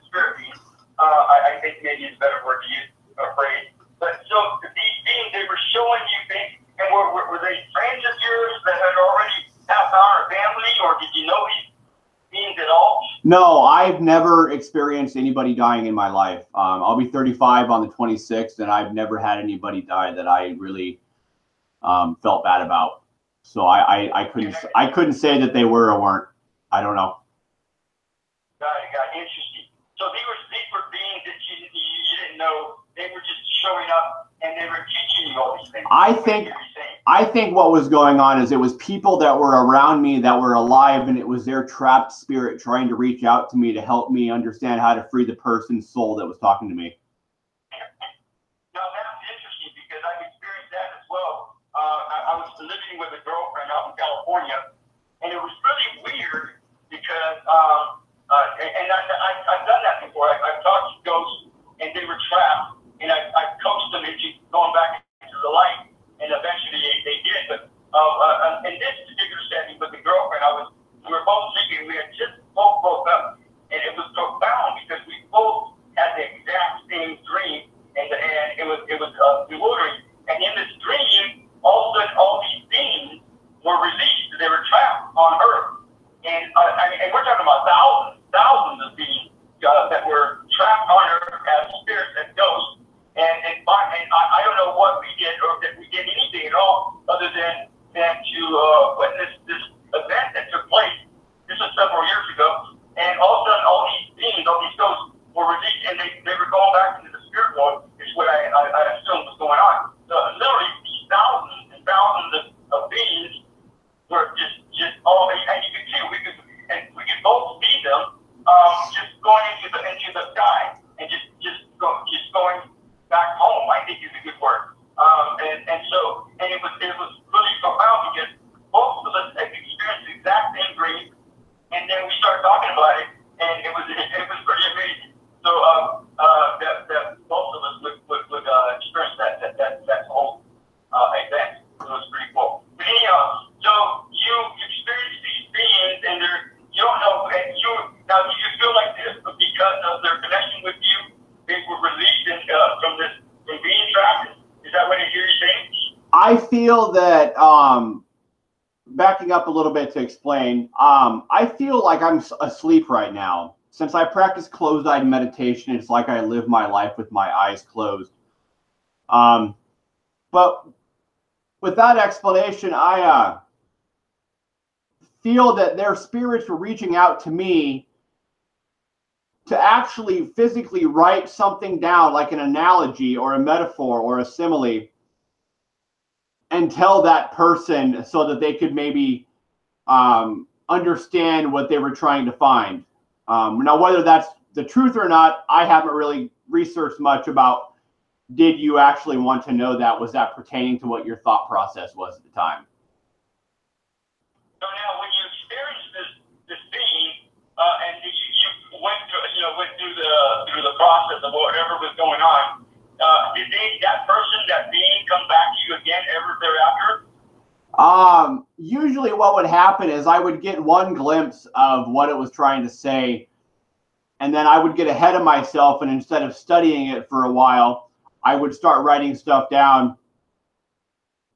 spirit beings. I think maybe it's a better word to use, or phrase. But so these beings, they were showing you things, and were they friends of yours that had already passed on, or family, or did you know these beings at all? No, I've never experienced anybody dying in my life. I'll be 35 on the 26th, and I've never had anybody die that I really felt bad about. So I couldn't say that they were or weren't. I don't know. Got it. Interesting. So these were beings that you didn't know. They were just showing up and they were teaching you all these things. I think what was going on is it was people that were around me that were alive, and it was their trapped spirit trying to reach out to me to help me understand how to free the person's soul that was talking to me. Now that's interesting because I've experienced that as well. I was living with a girlfriend out in California, and it was really weird because, I've done that before. I've talked to ghosts, and they were trapped, and I coached them into going back into the light, and eventually they did. But in this particular setting with the girlfriend, we were both sleeping. We had just both woke up, and it was profound because we both had the exact same dream, and it was bewildering. And in this dream, all of a sudden, all these beings were released. They were trapped on Earth. And we're talking about thousands of beings that were trapped on Earth as spirits and ghosts. And I don't know what we did, or that we did anything at all other than to witness this event that took place. This was several years ago. And all of a sudden, all these beings, all these ghosts were released, and they were going back into the spirit world, is what I assumed was going on. So literally, these thousands and thousands of beings were just all, and you could see, we could both see them just going into the sky and just going back home, I think is a good word. And it was really profound because both of us had experienced the exact same dream, and then we started talking about it, and it was pretty amazing. So that both of us would experience that whole event. It was pretty cool. But anyhow, so you experience these beings, and you don't know, and now do you feel like this because of their connection with you, they were released from being trapped? Is that what I hear you saying? I feel that, backing up a little bit to explain, I feel like I'm asleep right now. Since I practice closed-eyed meditation, it's like I live my life with my eyes closed. But with that explanation, I feel that their spirits were reaching out to me to actually physically write something down, like an analogy or a metaphor or a simile, and tell that person so that they could maybe understand what they were trying to find. Now, whether that's the truth or not, I haven't really researched much about. Did you actually want to know that? Was that pertaining to what your thought process was at the time? So now, when you experienced this being, and you went through the process of whatever was going on, did that person, that being, come back to you again ever thereafter? Usually what would happen is I would get one glimpse of what it was trying to say, and then I would get ahead of myself, and instead of studying it for a while, I would start writing stuff down.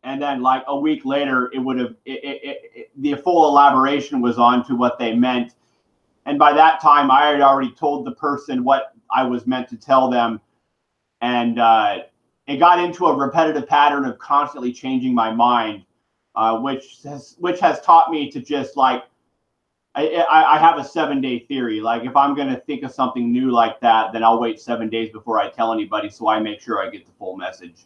And then like a week later, it would have, the full elaboration was on to what they meant. And by that time, I had already told the person what I was meant to tell them. And it got into a repetitive pattern of constantly changing my mind, which has taught me to just like, I have a 7-day theory. Like if I'm going to think of something new like that, then I'll wait 7 days before I tell anybody, so I make sure I get the full message.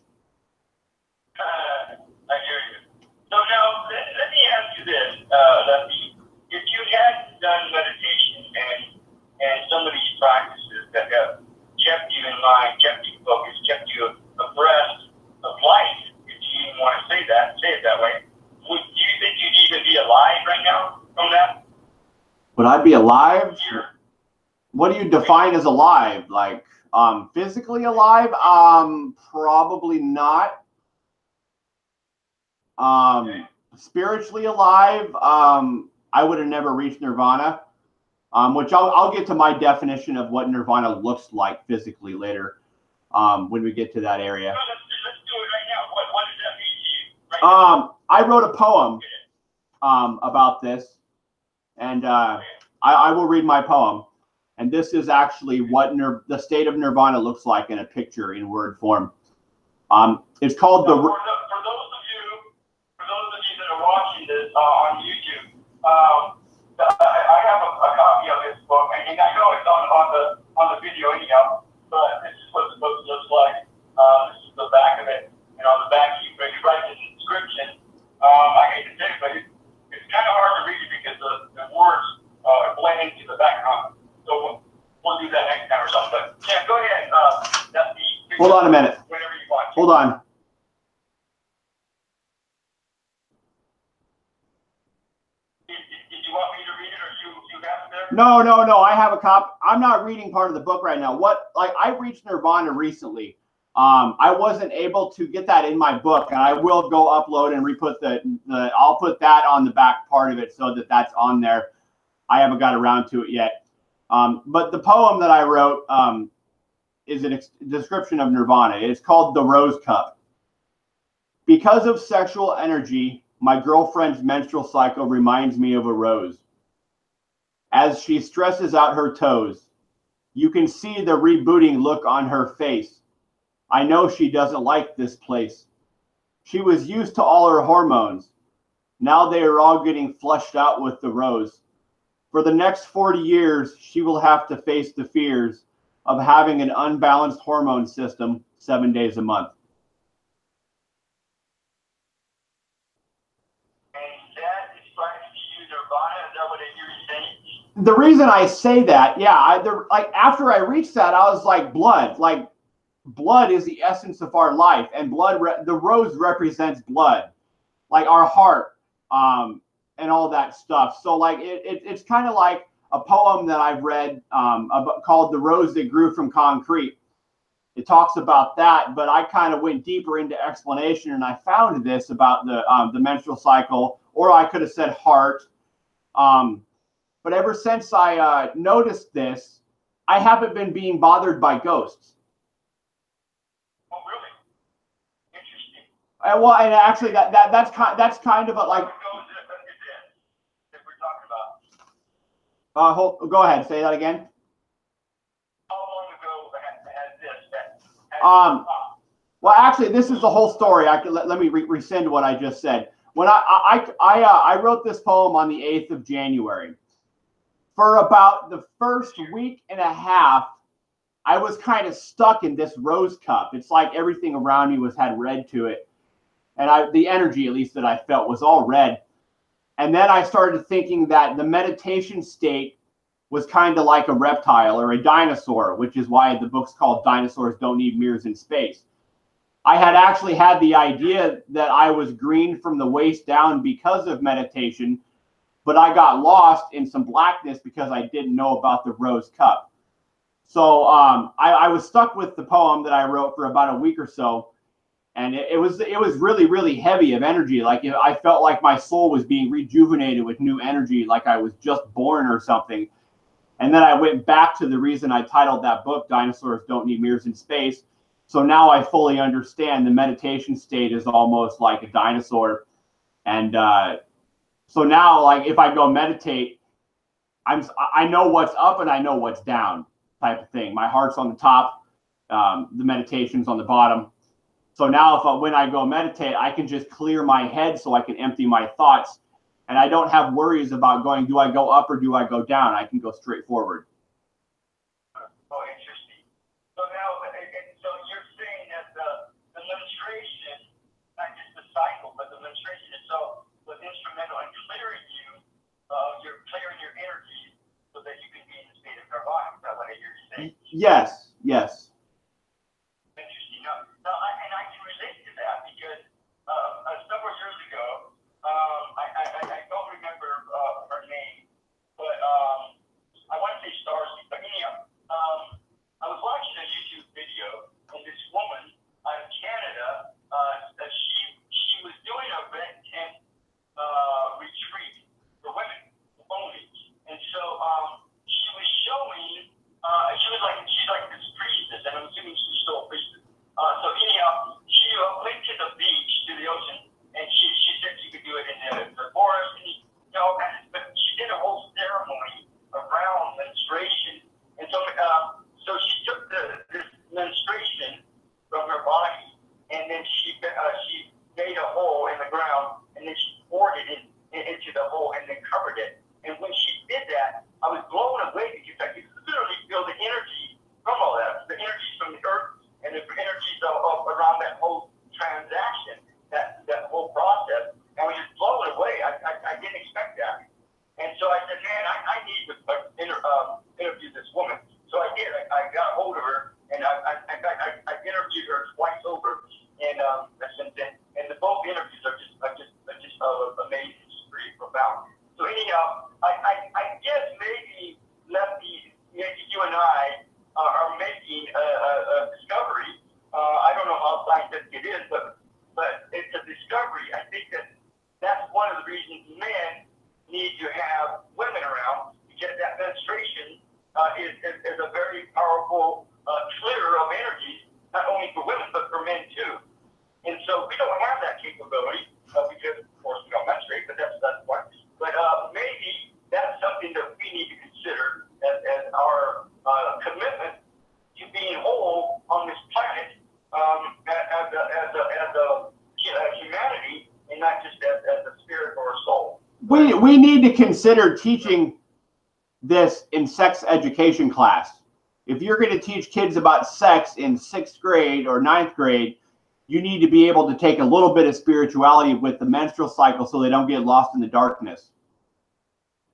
I hear you. So now, let me ask you this, Lefty. If you had done meditation and some of these practices that have kept you in mind, kept you focused, kept you abreast of life, if you even want to say it that way, do you think you'd even be alive right now from that? Would I be alive? What do you define as alive? Like physically alive? Probably not. Spiritually alive? I would have never reached nirvana. Which I'll get to my definition of what nirvana looks like physically later, when we get to that area. No, let's do it right now. What does that mean to you? Right now? I wrote a poem about this. And I will read my poem. And this is actually what the state of nirvana looks like in a picture in word form. It's called For those of you that are watching this on YouTube, I have a copy of this book, and I know it's on the video anyhow. But this is what the book looks like. This is the back of it. And on the back, you write this inscription. I hate to say it, but it's kind of hard to read it because the words blend into the background. So we'll do that next time or something. But yeah, go ahead. Hold on a minute. Whenever you want. Hold on. Did you want me to read it, or you have it there? No. I have a copy. I'm not reading part of the book right now. I reached nirvana recently. I wasn't able to get that in my book, and I will go upload and re-put I'll put that on the back part of it so that that's on there. I haven't got around to it yet. But the poem that I wrote is a description of nirvana. It's called The Rose Cup. Because of sexual energy, my girlfriend's menstrual cycle reminds me of a rose. As she stresses out her toes, you can see the rebooting look on her face. I know she doesn't like this place. She was used to all her hormones. Now they are all getting flushed out with the rose. For the next 40 years, she will have to face the fears of having an unbalanced hormone system 7 days a month. And that describes to you nirvana? Is that what you're saying? The reason I say that, yeah, like after I reached that, I was like, blood is the essence of our life, and the rose represents blood, like our heart, and all that stuff. So like it's kind of like a poem that I've read called "The Rose That Grew from Concrete." It talks about that, but I kind of went deeper into explanation, and I found this about the menstrual cycle, or I could have said heart. But ever since I noticed this, I haven't been being bothered by ghosts. Oh, really? Interesting. Well, and actually, that's kind of a like. If we're talking about. Go ahead. Say that again. How long ago has this? Well, actually, this is the whole story. Let me rescind what I just said. When I wrote this poem on the 8th of January. For about the first week and a half, I was kind of stuck in this rose cup. It's like everything around me had red to it. and the energy, at least that I felt, was all red. And then I started thinking that the meditation state was kind of like a reptile or a dinosaur, which is why the book's called Dinosaurs Don't Need Mirrors in Space. I had actually had the idea that I was green from the waist down because of meditation, but I got lost in some blackness because I didn't know about the rose cup. So I was stuck with the poem that I wrote for about a week or so, and it was really, really heavy of energy. Like I felt like my soul was being rejuvenated with new energy, like I was just born or something. And then I went back to the reason I titled that book, Dinosaurs Don't Need Mirrors in Space. So now I fully understand the meditation state is almost like a dinosaur. And so now, like, if I go meditate, I know what's up and I know what's down, type of thing. My heart's on the top, the meditation's on the bottom. So now when I go meditate, I can just clear my head so I can empty my thoughts. And I don't have worries about going, do I go up or do I go down? I can go straight forward. Oh, interesting. So now, so you're saying that the menstruation, not just the cycle, but the menstruation itself was instrumental in clearing you, you're clearing your energy so that you can be in the state of nirvana. Is that what I hear you saying? Yes, yes. Interesting. Now, and I can relate to that because several years ago, I don't remember her name, but I want to say Starcy. But anyhow, I was watching a YouTube video, and this woman out of Canada, she was doing a red tent retreat for women only, and so she was showing. She's like this priestess, and I'm assuming she's still a priestess. So anyhow, she went to the beach, to the ocean, and she said she could do it in the forest, and but she did a whole ceremony around menstruation, and so she took this menstruation from her body, and then she made a hole in the ground, and then she poured it into the hole, and then covered it. And when she did that, I was blown away because I could literally feel the energy from all that, the energies from the earth, and the energies around that whole transaction, that whole process. And I was just blown away. I didn't expect that. And so I said, man, I need to interview this woman. So I did. I got a hold of her, and I interviewed her twice over. And and both interviews are just amazing, just pretty profound. So anyhow, I guess maybe Lefty, maybe you and I are making a discovery. I don't know how scientific it is, but it's a discovery. I think that's one of the reasons men need to have women around, because that menstruation is a very powerful clearer of energy, not only for women, but for men too. And so we don't have that capability because, of course, we don't menstruate, but that's one. But maybe that's something that we need to consider as our commitment to being whole on this planet as a humanity, and not just as a spirit or a soul. We need to consider teaching this in sex education class. If you're going to teach kids about sex in 6th grade or 9th grade, you need to be able to take a little bit of spirituality with the menstrual cycle so they don't get lost in the darkness.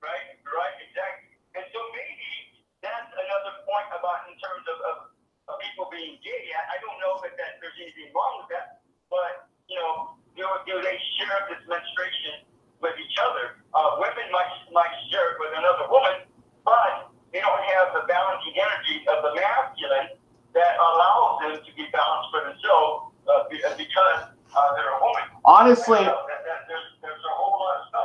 Right, exactly. And so maybe that's another point about in terms of people being gay. I don't know that there's anything wrong with that, but do they share this menstruation with each other? Women might share it with another woman, but they don't have the balancing energy of the masculine that allows them to be balanced for themselves because they're a woman. Honestly, there's a whole lot of stuff.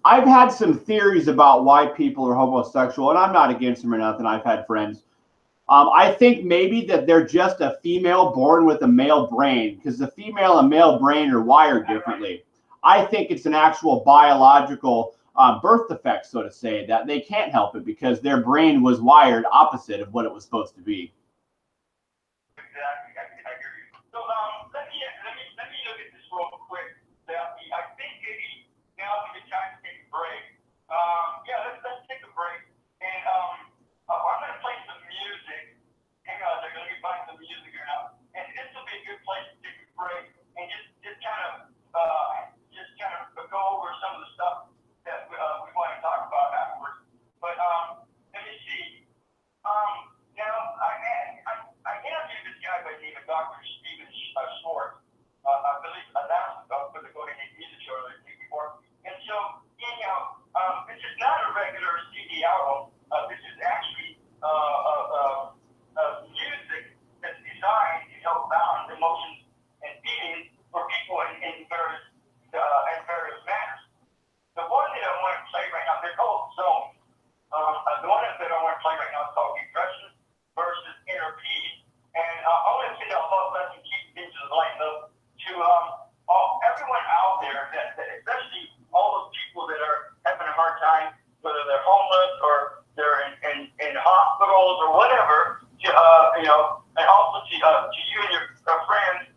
I've had some theories about why people are homosexual, and I'm not against them or nothing. I've had friends. I think maybe that they're just a female born with a male brain, because the female and male brain are wired differently. I think it's an actual biological birth defect, so to say, that they can't help it because their brain was wired opposite of what it was supposed to be. Exactly, I hear you. So let me look at this real quick. I think maybe now would be the time to take a break. Let's take a break. And I'm going to play some music. Hang on a second, let me find some music here now. And this will be a good place to take a break and just kind of Dr. Stephen Schwartz. I believe announced for the Golden Gate Music Show the week before. And so, anyhow, this is not a regular CD album. This is actually music that's designed to help balance emotions and feelings for people in various manners. The one that I want to play right now, they're called zones. The one that I want to play right now is called Depression versus Inner Peace. And I want to send out love lesson, keep things lighten up to everyone out there, that especially all those people that are having a hard time, whether they're homeless or they're in hospitals or whatever, and also to you and your friends,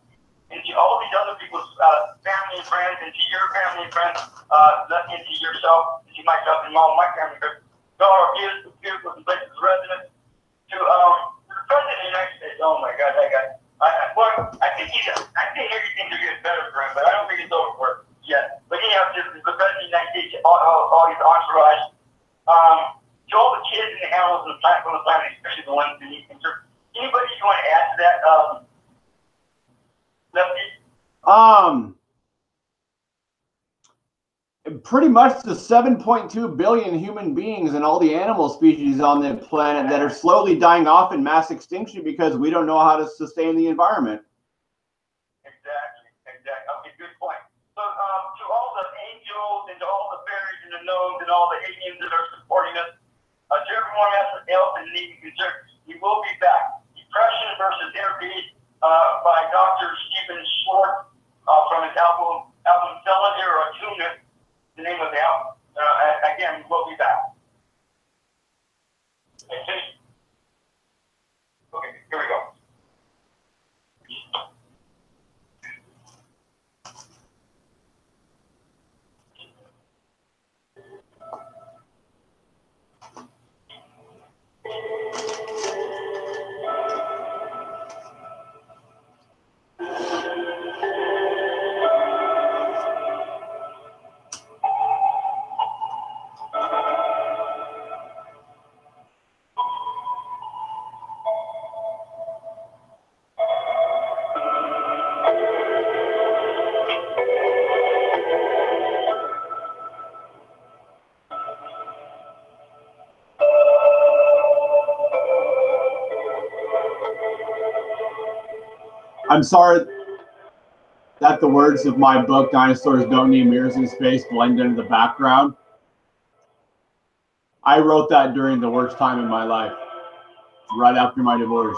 and to all these other people's family and friends, and to your family and friends, and to yourself, and to myself and all my family members, to all our beautiful places residents, to the President of the United States. Oh my God, that guy. I think everything's getting better for him, but I don't think it's over for him yet. But anyhow, just the President of the United States, all his entourage, to all the kids and the animals on the planet, especially the ones that need concern. Anybody you want to add to that, Lefty? Pretty much the 7.2 billion human beings and all the animal species on the planet that are slowly dying off in mass extinction because we don't know how to sustain the environment. Exactly. Okay, good point. So to all the angels and to all the fairies and the gnomes and all the aliens that are supporting us, to everyone else in need and concern, we will be back. Depression versus Inner Peace by Dr. Stephen Schwartz from his album Cellular or Attunement, the name of the album. Again, we'll be back. Okay, here we go. I'm sorry that the words of my book, Dinosaurs Don't Need Mirrors in Space, blend into the background. I wrote that during the worst time in my life, right after my divorce.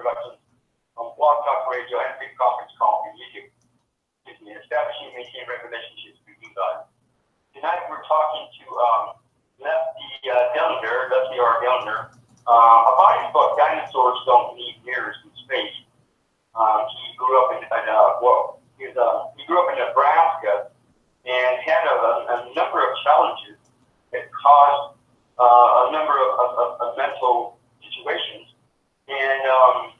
production on Blog Talk Radio and big conference call in YouTube. Establishing and maintaining relationships with you guys. Tonight we're talking to Lefty R. Dellner, about his book, Dinosaurs Don't Need Mirrors in Space. He grew up in he grew up in Nebraska and had a number of challenges that caused a number of mental situations, and a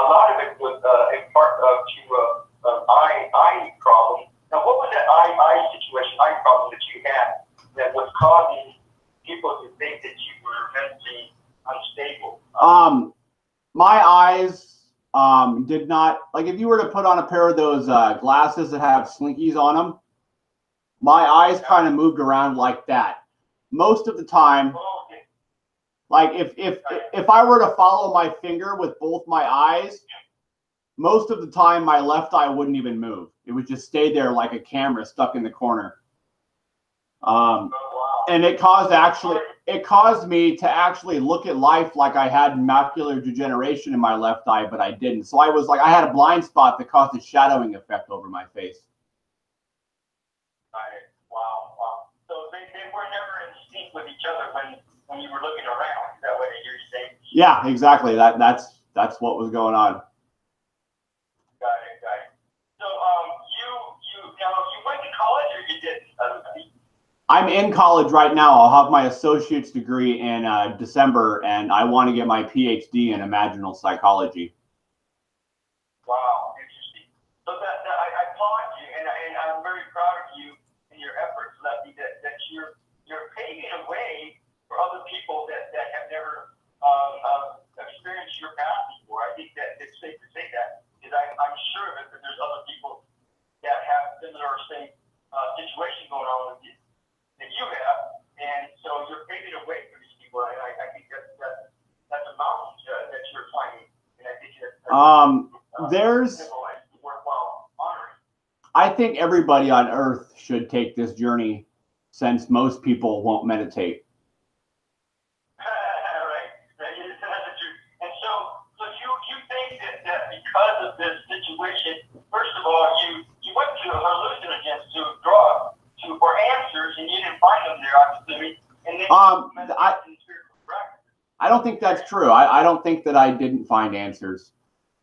lot of it was a part of eye problem. Now, what was that eye problem that you had that was causing people to think that you were mentally unstable? My eyes did not, like, if you were to put on a pair of those glasses that have slinkies on them, my eyes kind of moved around like that most of the time. Like if I were to follow my finger with both my eyes, most of the time my left eye wouldn't even move. It would just stay there like a camera stuck in the corner. And it caused me to actually look at life like I had macular degeneration in my left eye, but I didn't. So I had a blind spot that caused a shadowing effect over my face. Wow. So they were never in sync with each other when you were looking around. Is that what you're saying? Yeah, exactly. That's what was going on. Got it. So you went to college or you didn't? I'm in college right now. I'll have my associate's degree in December, and I want to get my PhD in imaginal psychology. Wow, interesting. So I applaud you, and I'm very proud of you and your efforts, Lefty, that you're paving a way for other people that have never experienced your path before. I think that it's safe to say that, because I'm sure that there's other people that have similar same situation going on with you that you have, and so you're paving a way for these people, and I think that's a mountain that you're climbing, and I think that's worthwhile honoring. I think everybody on Earth should take this journey, since most people won't meditate. Right. That's true. And so you think that because of this situation, first of all, you went to hallucinogens, to drugs, for answers, and you didn't find them there, obviously. And then I don't think that's true. I don't think that I didn't find answers.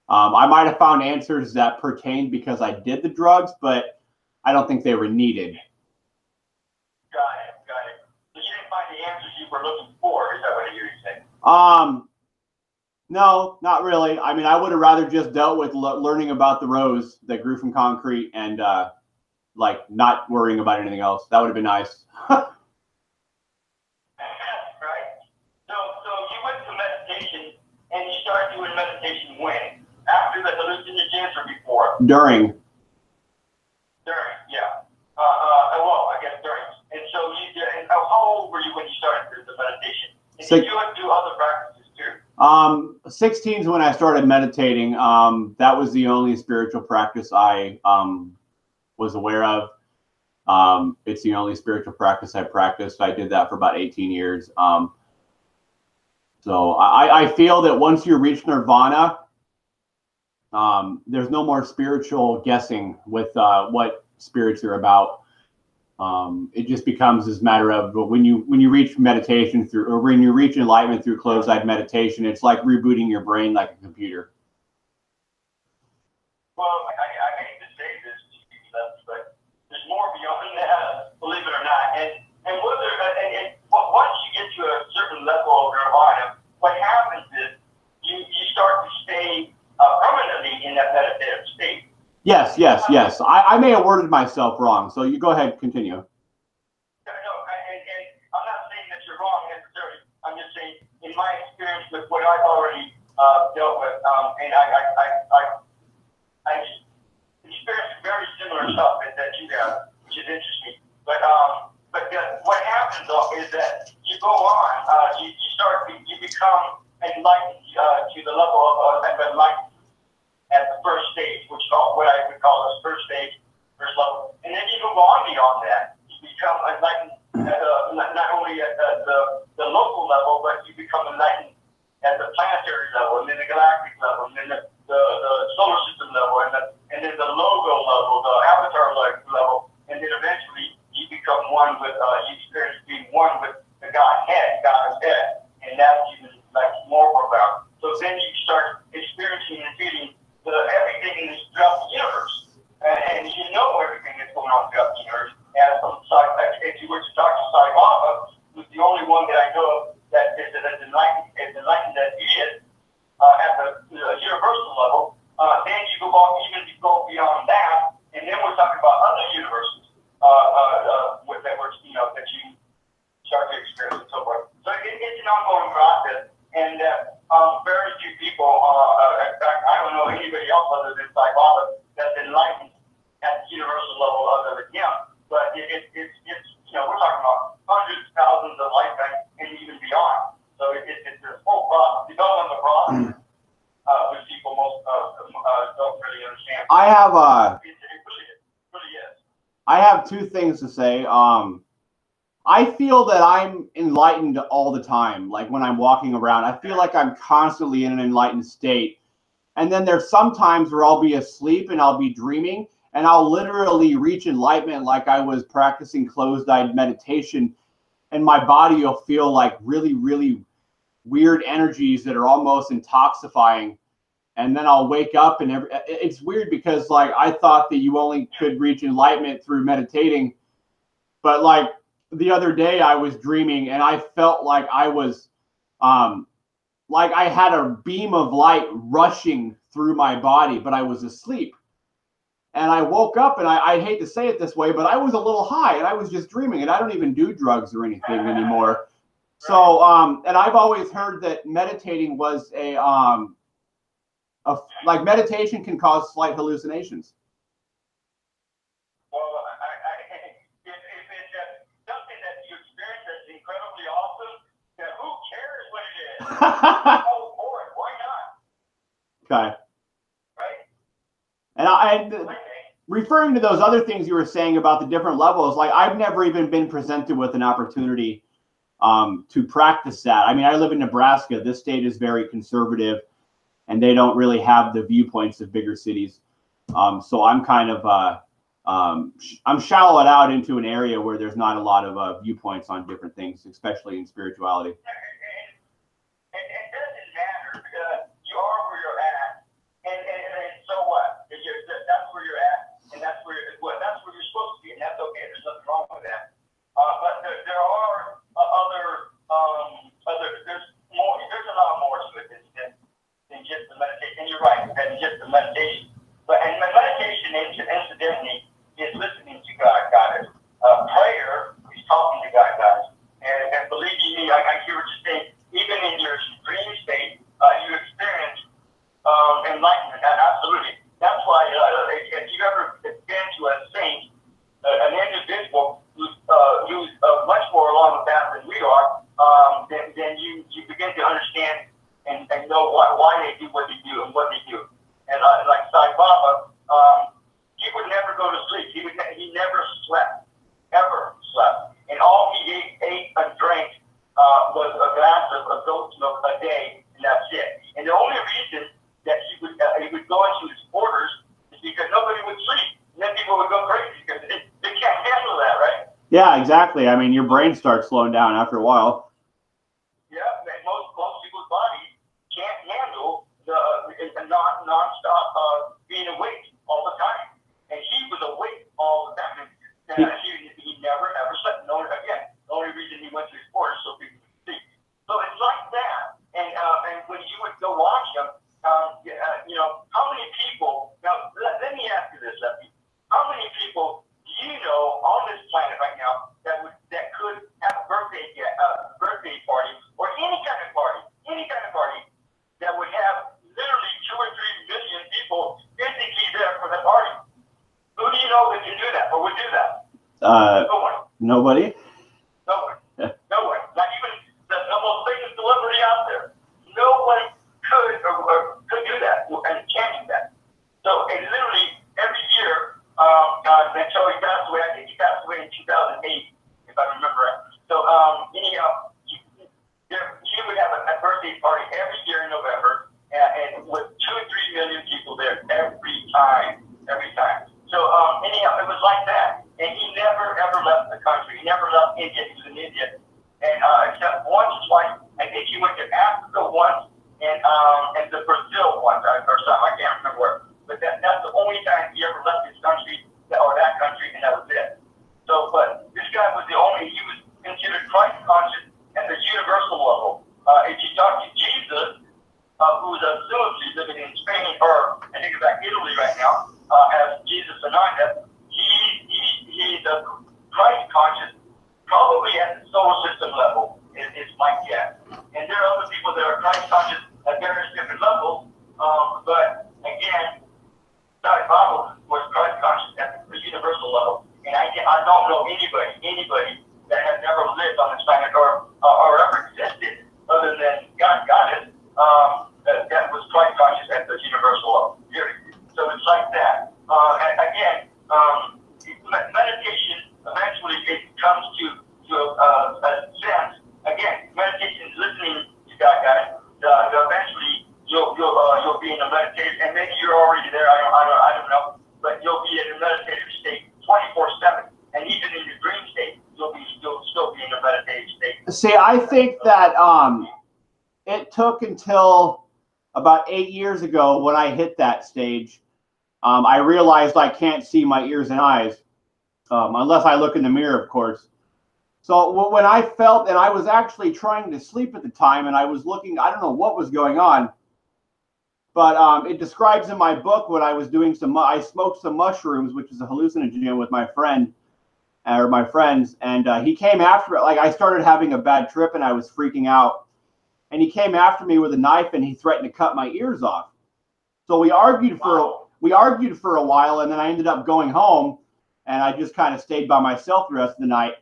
I might have found answers that pertained because I did the drugs, but I don't think they were needed. Got it. So you didn't find the answers you were looking for, is that what you're saying? No, not really. I mean, I would have rather just dealt with learning about the rose that grew from concrete and like not worrying about anything else. That would have been nice. Right. So you went to meditation, and you started doing meditation when? After the hallucinogens or before? During, yeah. Well, I guess during. And so and how old were you when you started the meditation? And did you do other practices too? 16 is when I started meditating. That was the only spiritual practice I was aware of. It's the only spiritual practice I practiced. I did that for about 18 years. So I feel that once you reach nirvana, there's no more spiritual guessing with what spirits are about. It just becomes this matter of when you reach meditation through, or when you reach enlightenment through closed-eyed meditation, it's like rebooting your brain like a computer. Well, I hate to say this to you, but there's more beyond that, believe it or not. And once you get to a certain level of nirvana, what happens is you start to stay permanently in that meditative state. Yes. I may have worded myself wrong, so you go ahead, continue. No, and I'm not saying that you're wrong necessarily. I'm just saying, in my experience with what I've already dealt with, and I experienced very similar stuff that you have, which is interesting. But what happens though is that you go on, you become enlightened to the level of enlightenment at the first stage, which is what I would call the first stage, first level. And then you move on beyond that. You become enlightened at not only at the local level, but you become enlightened at the planetary level, and then the galactic don't really understand. I have It really is. I have two things to say. I feel that I'm enlightened all the time. Like when I'm walking around, I feel like I'm constantly in an enlightened state. And then there's some times where I'll be asleep and I'll be dreaming and I'll literally reach enlightenment like I was practicing closed-eyed meditation, and my body will feel like really, really weird energies that are almost intoxifying. And then I'll wake up and it's weird because like I thought that you only could reach enlightenment through meditating, but like the other day I was dreaming and I felt like I was like I had a beam of light rushing through my body, but I was asleep. And I woke up and I hate to say it this way, but I was a little high and I was just dreaming, and I don't even do drugs or anything anymore. So and I've always heard that meditating was like meditation can cause slight hallucinations. Well, if it's something that you experience that's incredibly awesome, then who cares what it is? Go for it. Why not? Okay. Right? And referring to those other things you were saying about the different levels, like I've never even been presented with an opportunity to practice that. I mean, I live in Nebraska. This state is very conservative, and they don't really have the viewpoints of bigger cities. So I'm kind of I'm shallowed out into an area where there's not a lot of viewpoints on different things, especially in spirituality. And it doesn't matter. You are where you're at, and so what? That's where you're at, and that's where you're supposed to be, and that's okay. There's nothing wrong with that. But there are there's a lot more to it than just the meditation. And you're right, than just the meditation. And the meditation, incidentally, is listening to God. Prayer is talking to God, guys. And believe me, I hear what you're saying. Even in your dream state, you experience enlightenment. Absolutely. That's why if you ever been to a saint, an individual who's much more along the path than we are, then you begin to understand and know why they do what they do and what they do. And like Sai Baba, he would never go to sleep. He never slept, ever slept. And all he ate and drank was a glass of goat's milk a day, and that's it. And the only reason that he would go into his quarters is because nobody would sleep. And then people would go crazy because they can't handle that, right? Yeah, exactly. I mean, your brain starts slowing down after a while. Yeah, and most people's bodies can't handle the non-stop being awake all the time. And he was awake all the time. And he never, ever slept. The only reason he went to his quarters so people could sleep. So it's like that. And when you would go watch him, how many people, now let me ask you this, Lefty. How many people do you know on this planet right now that could have a birthday party or any kind of party that would have literally 2 or 3 million people physically there for the party? Who do you know that can do that or would do that? No one. Nobody. No one. No one. Not even the most famous celebrity out there. No one could do that and can do that. So it literally every year until he passed away. I think he passed away in 2008, if I remember right. So anyhow, he would have a birthday party every year in November, and with 2 or 3 million people there every time. So anyhow, it was like that, and he never ever left the country. He never left there. I don't know. But you'll be in a meditative state 24/7, and even in your dream state, you'll still be in a meditative state. See, I think that it took until about 8 years ago when I hit that stage. I realized I can't see my ears and eyes unless I look in the mirror, of course. So when I felt, and I was actually trying to sleep at the time, and I was looking, I don't know what was going on, but it describes in my book when I was doing I smoked some mushrooms, which is a hallucinogen, with my friend, or my friends, and he came after it. Like, I started having a bad trip, and I was freaking out, and he came after me with a knife, and he threatened to cut my ears off. So we argued for a while, and then I ended up going home, and I just kind of stayed by myself the rest of the night.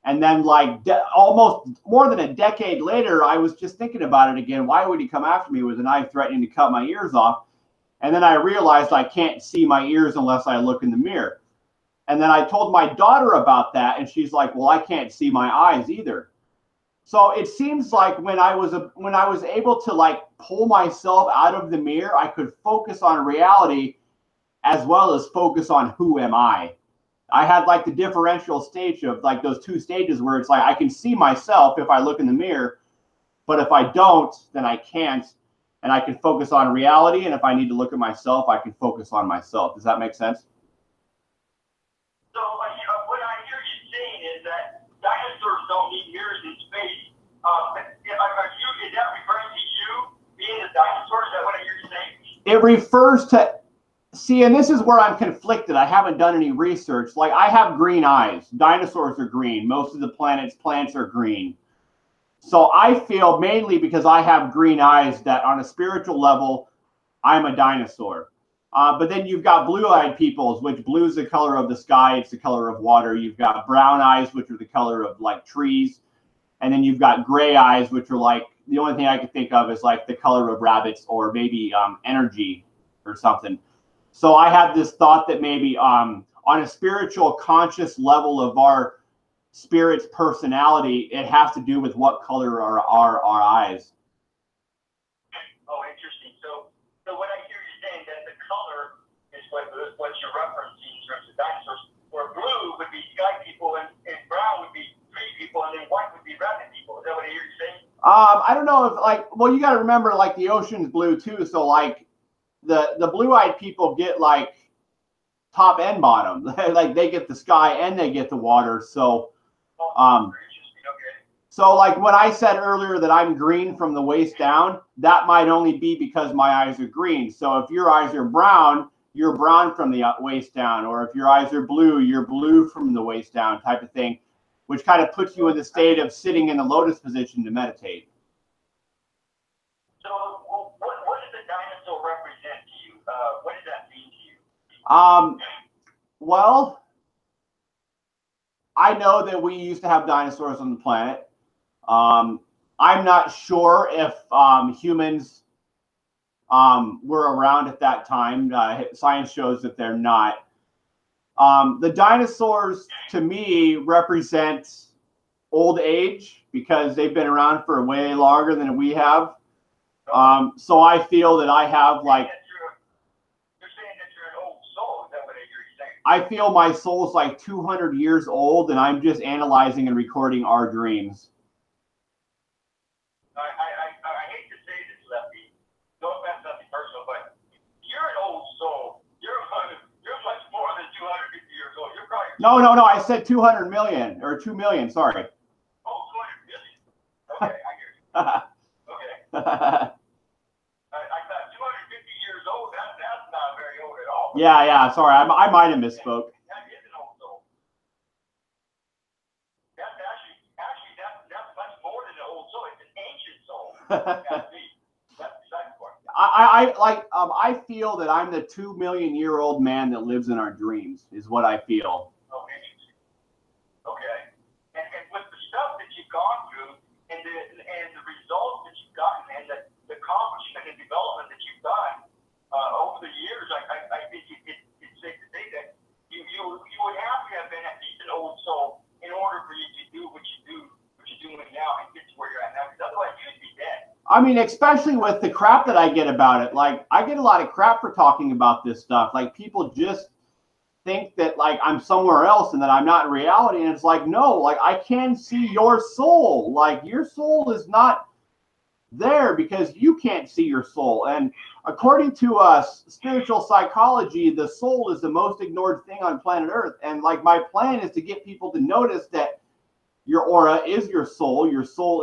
And then, like, almost more than a decade later, I was just thinking about it again. Why would he come after me with a knife threatening to cut my ears off? And then I realized I can't see my ears unless I look in the mirror. And then I told my daughter about that, and she's like, well, I can't see my eyes either. So it seems like when I was able to, like, pull myself out of the mirror, I could focus on reality as well as focus on who am I. I had, like, the differential stage of, like, those two stages where it's like I can see myself if I look in the mirror, but if I don't, then I can't, and I can focus on reality, and if I need to look at myself, I can focus on myself. Does that make sense? So what I hear you saying is that dinosaurs don't need mirrors in space. Is that referring to you being a dinosaur? Is that what I hear you saying? It refers to, see, and this is where I'm conflicted. I haven't done any research. Like, I have green eyes. Dinosaurs are green. Most of the plants are green. So I feel, mainly because I have green eyes, that on a spiritual level, I'm a dinosaur. But then you've got blue-eyed peoples, which blue is the color of the sky. It's the color of water. You've got brown eyes, which are the color of, like, trees. And then you've got gray eyes, which are, like, the only thing I can think of is, like, the color of rabbits, or maybe energy or something. So I have this thought that maybe on a spiritual conscious level of our spirit's personality, it has to do with what color are our eyes. Oh, interesting. So what I hear you saying, that the color is what you're referencing in terms of dinosaurs, where blue would be sky people, and brown would be tree people, and then white would be rabbit people. Is that what I hear you saying? I don't know if, like, well, you got to remember, like, the ocean's blue too. So, like, the blue-eyed people get, like, top and bottom. Like, they get the sky and they get the water. So, so, like, when I said earlier that I'm green from the waist down, that might only be because my eyes are green. So if your eyes are brown, you're brown from the waist down. Or if your eyes are blue, you're blue from the waist down, type of thing, which kind of puts you in the state of sitting in the lotus position to meditate. So what does a dinosaur represent to you? What does that mean to you? Well, I know that we used to have dinosaurs on the planet. I'm not sure if humans were around at that time. Science shows that they're not. The dinosaurs, to me, represent old age because they've been around for way longer than we have. So I feel that I have, like, you're saying that you're an old soul. Is that what you're saying? I feel my soul's like 200 years old, and I'm just analyzing and recording our dreams. I hate to say this, Lefty. No offense, nothing personal, but you're an old soul. You're much more than 250 years old. You're probably... No. I said 200 million, or 2 million, sorry. Oh, 200 million. Okay, I hear you. Okay. I thought 250 years old, that's not very old at all. Yeah, sorry. I might have misspoke. That is an old soul. That's that's much more than an old soul. It's an ancient soul. That's me. That's the second part. I feel that I'm the 2 million year old man that lives in our dreams, is what I feel. Oh, interesting. Okay. And with the stuff that you've gone through, and the results that you've gotten, and the accomplishment and development that you've done over the years, I think it's safe to say that you would have to have been at least an old soul in order for you to do what you're doing now and get to where you're at now. Because otherwise, you'd be dead. I mean, especially with the crap that I get about it. Like, I get a lot of crap for talking about this stuff. Like, people just think that, like, I'm somewhere else and that I'm not in reality. And it's like, no, like, I can see your soul. Like, your soul is not there because you can't see your soul. And according to spiritual psychology, the soul is the most ignored thing on planet Earth. And, like, my plan is to get people to notice that your aura is your soul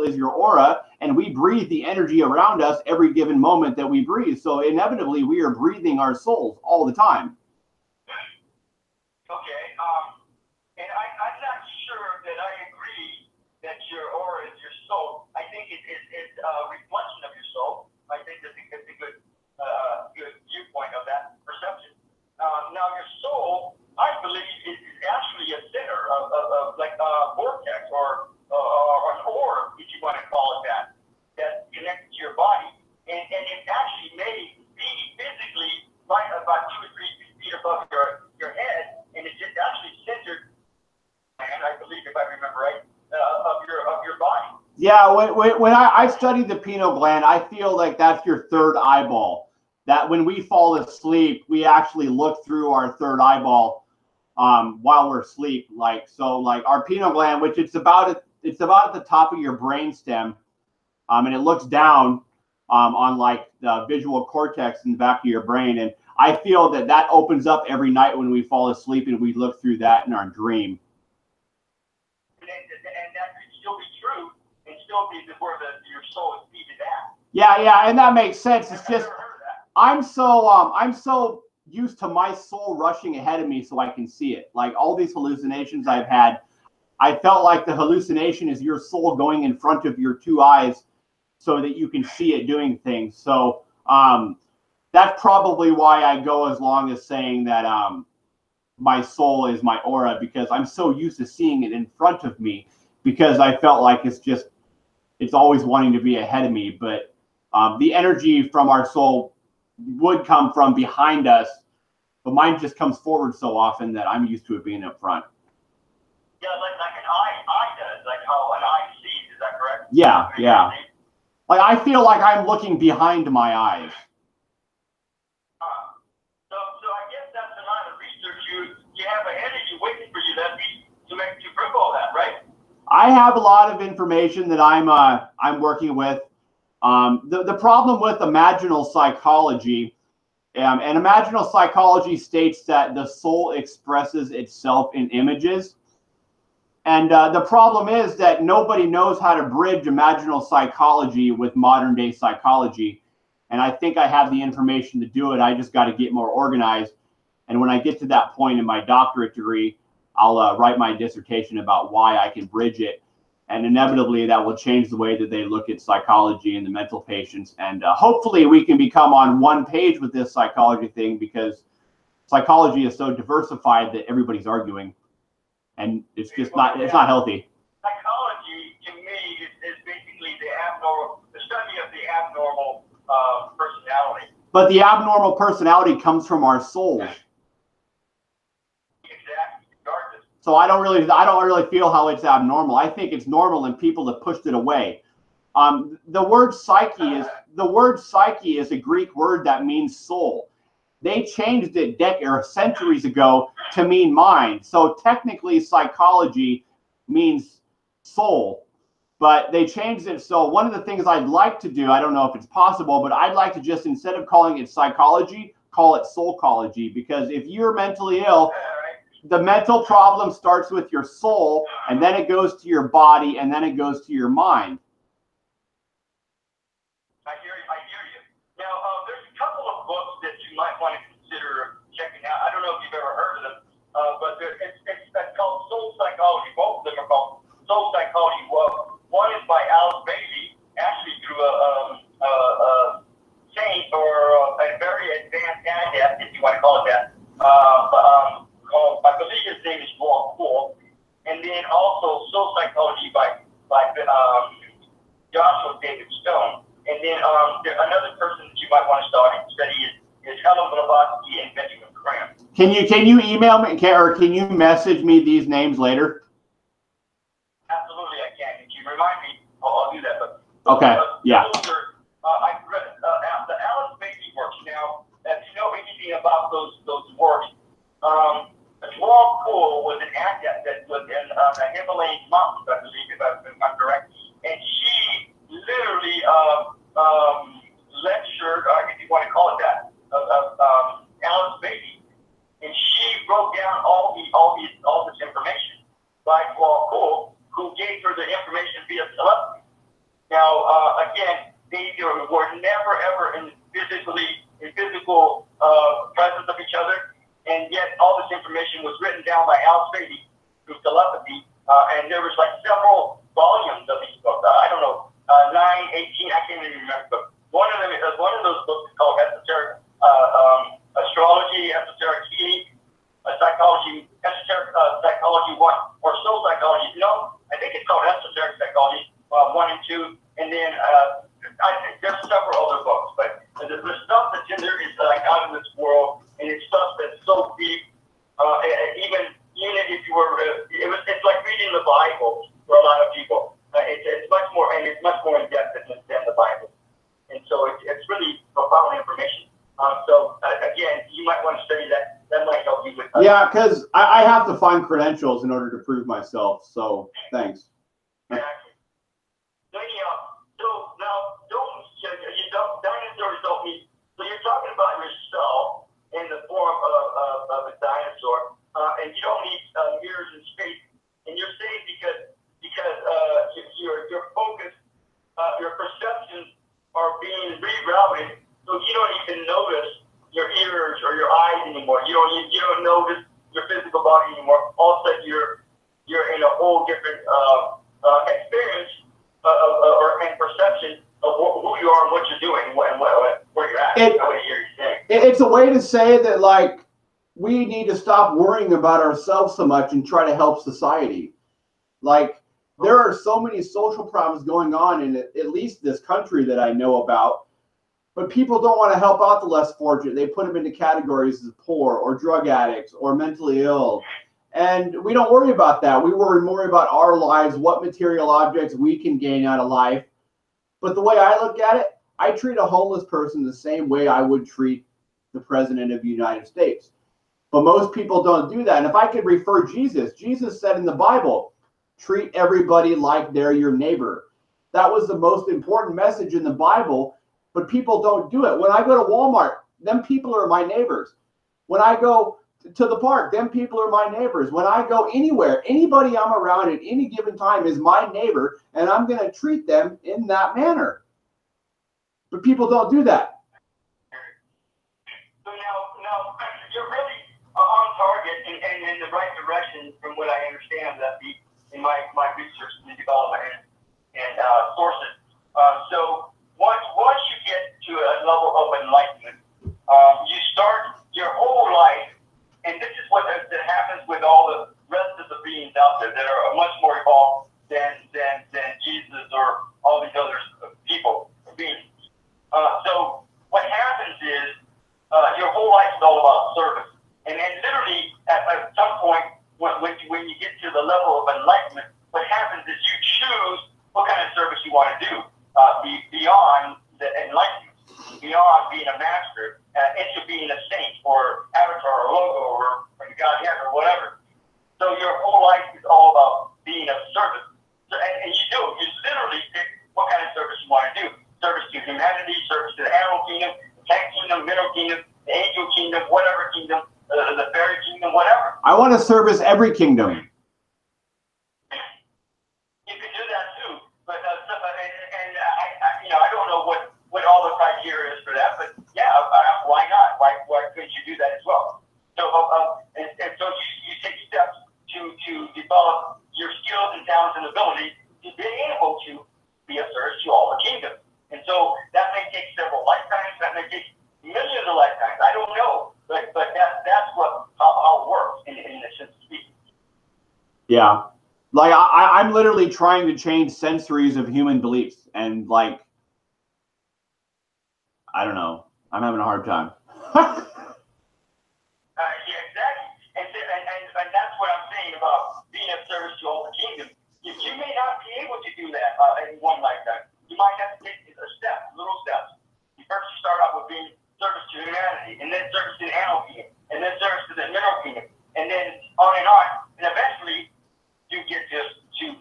is your aura, and we breathe the energy around us every given moment that we breathe. So inevitably, we are breathing our souls all the time. Okay, and I'm not sure that I agree that your aura is your soul. I think it's a reflection of your soul. I think it's a good viewpoint of that perception. Now, your soul, I believe, is actually a center of like a vortex or an orb, if you want to call it that, that's connected to your body. And it actually may be physically right about 2 or 3 feet above your head, and it's just actually centered, and I believe, if I remember right, of your body. Yeah, when I studied the pineal gland, I feel like that's your third eyeball. That when we fall asleep, we actually look through our third eyeball while we're asleep. Like, so, like, our pineal gland, which it's about at the top of your brain stem, and it looks down on, like, the visual cortex in the back of your brain. And I feel that that opens up every night when we fall asleep, and we look through that in our dream. And that could still be true, and still be where your soul is seated at. Yeah, and that makes sense. It's just I'm so used to my soul rushing ahead of me so I can see it. Like, all these hallucinations I've had, I felt like the hallucination is your soul going in front of your 2 eyes so that you can see it doing things. So that's probably why I go as long as saying that my soul is my aura, because I'm so used to seeing it in front of me, because I felt like it's always wanting to be ahead of me. But the energy from our soul would come from behind us, but mine just comes forward so often that I'm used to it being up front. Yeah, like an eye does, like how an eye sees. Is that correct? Yeah. Like, I feel like I'm looking behind my eyes. So I guess that's a lot of research you have ahead of you, waiting for you to make you prove all that, right? I have a lot of information that I'm working with. The problem with imaginal psychology, and imaginal psychology states that the soul expresses itself in images. And the problem is that nobody knows how to bridge imaginal psychology with modern day psychology. And I think I have the information to do it. I just got to get more organized. And when I get to that point in my doctorate degree, I'll write my dissertation about why I can bridge it. And inevitably, that will change the way that they look at psychology and the mental patients. And hopefully we can become on one page with this psychology thing, because psychology is so diversified that everybody's arguing. And it's just it's not healthy. Psychology, to me, is basically the study of the abnormal personality. But the abnormal personality comes from our souls. Exactly. So I don't really feel how it's abnormal. I think it's normal, and people have pushed it away. The word psyche is a Greek word that means soul. They changed it centuries ago to mean mind. So technically, psychology means soul, but they changed it. So one of the things I'd like to do, I don't know if it's possible, but I'd like to just, instead of calling it psychology, call it soulcology. Because if you're mentally ill, the mental problem starts with your soul, and then it goes to your body, and then it goes to your mind. I hear you. Now, there's a couple of books that you might want to consider checking out. I don't know if you've ever heard of them, but it's called Soul Psychology. Both of them are called Soul Psychology. One is by Alice Bailey, actually through a saint or a very advanced adept, if you want to call it that. I believe his name is Cool. And then also Soul Psychology by Joshua David Stone. And then another person that you might want to study is Helen Blavatsky and Benjamin Graham. Can you email me, or can you message me these names later? Absolutely, I can. If you remind me, I'll do that. But okay, yeah. down by Al Spady through telepathy, and there was like several volumes of these books. I don't know, 9, 18, I can't even remember. But one of those books is called Esoteric Astrology, Esoteric Healing, Psychology, Esoteric Psychology 1, or Soul Psychology. No, I think it's called Esoteric Psychology 1 and 2, and then I think there's several other books, but the stuff that's in there is like out of this world, and it's stuff that's so deep. Even if you were, it's like reading the Bible for a lot of people. It's much more, and it's much more in depth than the Bible, and so it's really profound information. So again, you might want to study that. That might help you with. Yeah, because I have to find credentials in order to prove myself. So thanks. Exactly. So anyhow, so now dinosaurs don't need. So you're talking about yourself in the form of a dinosaur, and you don't need mirrors in space. And you're saying because your focus, your perceptions are being rerouted, so you don't even notice your ears or your eyes anymore. You don't notice your physical body anymore. All of a sudden, you're in a whole different experience and perception of who you are and what you're doing and where you're at. It's a way to say that, like, we need to stop worrying about ourselves so much and try to help society. Like, there are so many social problems going on in at least this country that I know about, but people don't want to help out the less fortunate. They put them into categories as poor or drug addicts or mentally ill. And we don't worry about that. We worry more about our lives, what material objects we can gain out of life. But the way I look at it, I treat a homeless person the same way I would treat the president of the United States. But most people don't do that. And if I could refer Jesus said in the Bible, treat everybody like they're your neighbor. That was the most important message in the Bible, but people don't do it. When I go to Walmart, them people are my neighbors. When I go to the park, them people are my neighbors. When I go anywhere, anybody I'm around at any given time is my neighbor, and I'm going to treat them in that manner. But people don't do that. So now you're really on target and in the right direction from what I understand that in my research and development and sources. So once you get to a level of enlightenment, you start your whole life, and this is what that happens with all the rest of the beings out there that are much more evolved than Jesus or all these other people or beings. So what happens is your whole life is all about service, and literally at some point when you get to the level of enlightenment, what happens is you choose what kind of service you want to do beyond the enlightenment, beyond being a master, into being a saint or avatar or logo or Godhead or whatever. So your whole life is all about being of service. So, and you literally pick what kind of service you want to do. Service to humanity, service to the animal kingdom, the plant kingdom, mineral kingdom, the angel kingdom, whatever kingdom, the fairy kingdom, whatever. I want to service every kingdom. You can do that too, but I don't know what all the criteria is for that, but yeah, why not? Why couldn't you do that as well? So so you take steps to develop your skills and talents and ability to be able to be of service to all the kingdoms. And so that may take several lifetimes. That may take millions of lifetimes. I don't know, but that's how it works in the sense of speaking. Yeah, like I'm literally trying to change centuries of human beliefs, and like I don't know, I'm having a hard time. Yeah, exactly, and that's what I'm saying about being of service to all the kingdoms. You may not be able to do that in one lifetime. You might have to take little steps. You first start out with being service to humanity, and then service to the animal kingdom, and then service to the mineral kingdom, and then on, and eventually you get to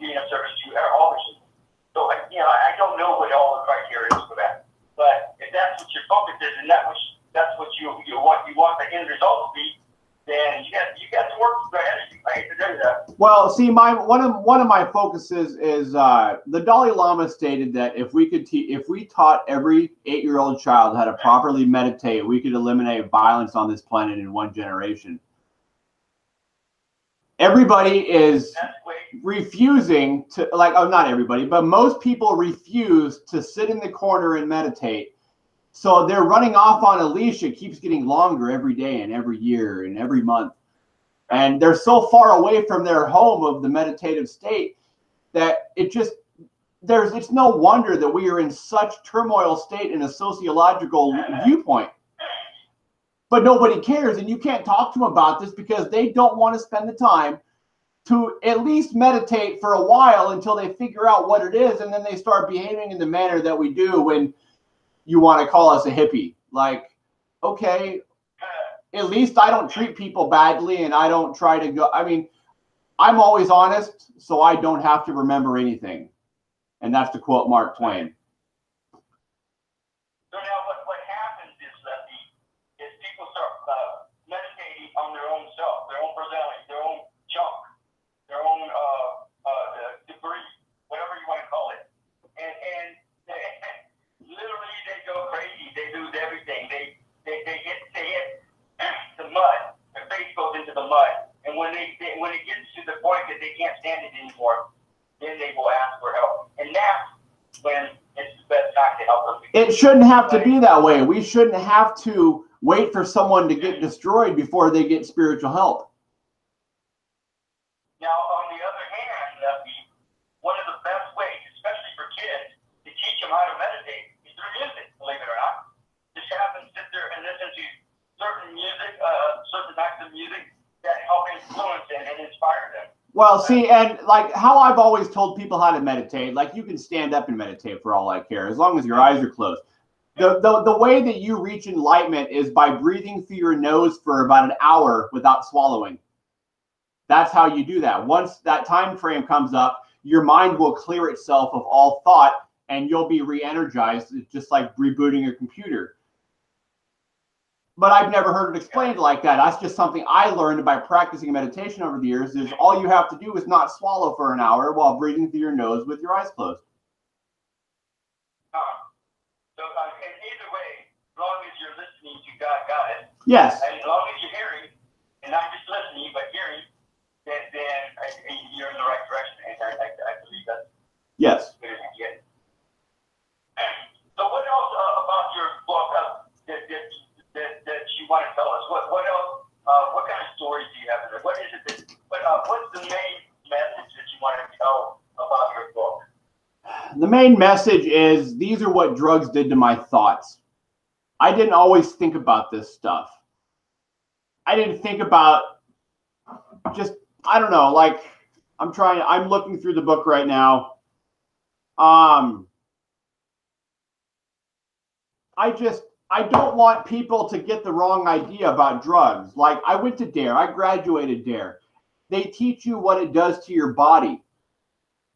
being of service to all the kingdoms. So I don't know what all the criteria is for that, but if that's what your focus is, and that's what you want the end result to be, then you got to work ahead of you. I hate to tell you that. Well, see, one of my focuses is the Dalai Lama stated that if we taught every 8-year-old child how to properly meditate, we could eliminate violence on this planet in one generation. Everybody is That's way. refusing to, like, oh, not everybody, but most people refuse to sit in the corner and meditate. So they're running off on a leash. It keeps getting longer every day and every year and every month. And they're so far away from their home of the meditative state that it just, it's no wonder that we are in such turmoil state in a sociological viewpoint. But nobody cares, and you can't talk to them about this because they don't want to spend the time to at least meditate for a while until they figure out what it is, and then they start behaving in the manner that we do when you want to call us a hippie. Like, okay, at least I don't treat people badly, and I don't try to go. I mean, I'm always honest, so I don't have to remember anything. And that's to quote Mark Twain. So now what happens is that people start meditating on their own self, their own personality, their own junk, their own debris, whatever you want to call it. And literally they go crazy. They lose everything. They hit the mud. Their face goes into the mud. And when it gets to the point that they can't stand it anymore, then they will ask for help. And that's when it's the best time to help them. It shouldn't have to be that way. We shouldn't have to wait for someone to get destroyed before they get spiritual help. Now, on the other hand, one of the best ways, especially for kids, to teach them how to meditate is through music, believe it or not. Just have them sit there and listen to certain music, certain types of music that help influence them and inspire them. Well, see, and like how I've always told people how to meditate, like you can stand up and meditate for all I care, as long as your eyes are closed. The way that you reach enlightenment is by breathing through your nose for about an hour without swallowing. That's how you do that. Once that time frame comes up, your mind will clear itself of all thought and you'll be re-energized. It's just like rebooting a computer. But I've never heard it explained like that. That's just something I learned by practicing meditation over the years. Is all you have to do is not swallow for an hour while breathing through your nose with your eyes closed. And either way, as long as you're listening, you got it. Yes. And as long as you're hearing, and not just listening, but hearing, then you're in the right direction. And I believe that's yes. good as you get. So what else about your book that you want to tell us? What else? What kind of stories do you have in there? What is it what's the main message that you want to tell about your book? The main message is these are what drugs did to my thoughts. I didn't always think about this stuff. I didn't think about just, I don't know, like I'm looking through the book right now. I don't want people to get the wrong idea about drugs. Like I went to DARE, I graduated DARE. They teach you what it does to your body.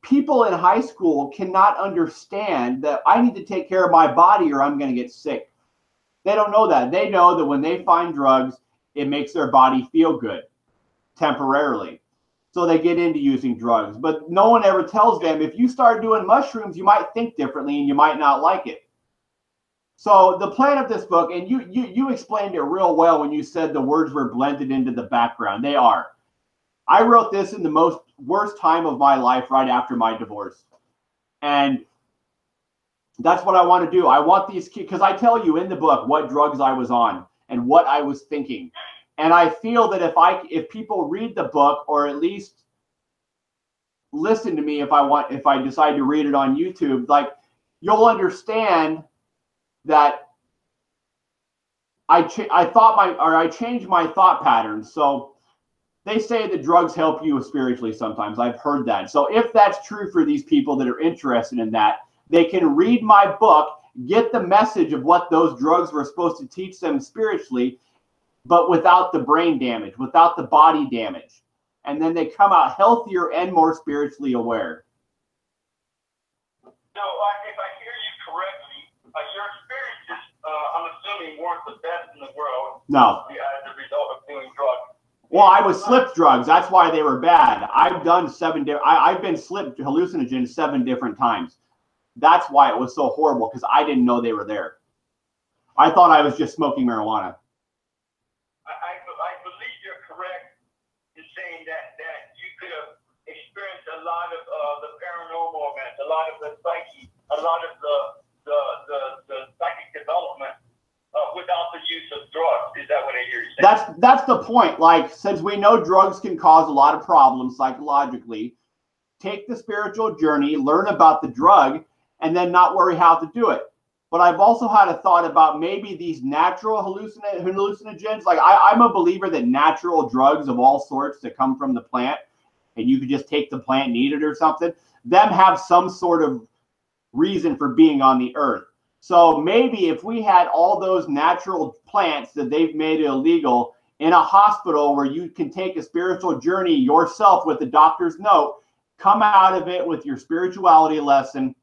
People in high school cannot understand that I need to take care of my body or I'm going to get sick. They don't know that. They know that when they find drugs, it makes their body feel good temporarily. So they get into using drugs. But no one ever tells them, if you start doing mushrooms, you might think differently and you might not like it. So the plan of this book, and you explained it real well when you said the words were blended into the background. They are. I wrote this in the worst time of my life right after my divorce. And that's what I want to do. I want these kids, because I tell you in the book what drugs I was on and what I was thinking. And I feel that if people read the book or at least listen to me if I decide to read it on YouTube, like you'll understand that I changed my thought patterns. So they say that drugs help you spiritually sometimes. I've heard that. So if that's true for these people that are interested in that, they can read my book, get the message of what those drugs were supposed to teach them spiritually, but without the brain damage, without the body damage. And then they come out healthier and more spiritually aware. So if I hear you correctly, your experiences, I'm assuming, weren't the best in the world. No. As a result of doing drugs. Well, I was slipped drugs. That's why they were bad. I've done I've been slipped hallucinogens 7 different times. That's why it was so horrible, because I didn't know they were there. I thought I was just smoking marijuana. I believe you're correct in saying that lot of the paranormal events, a lot of the psyche, a lot of the psychic development without the use of drugs. Is that what I hear you saying? That's the point. Like, since we know drugs can cause a lot of problems psychologically, take the spiritual journey, learn about the drug, and then not worry how to do it. But I've also had a thought about maybe these natural hallucinogens. Like, I'm a believer that natural drugs of all sorts that come from the plant, and you could just take the plant and eat it or something, them have some sort of reason for being on the earth. So maybe if we had all those natural plants that they've made illegal in a hospital where you can take a spiritual journey yourself with the doctor's note, come out of it with your spirituality lesson,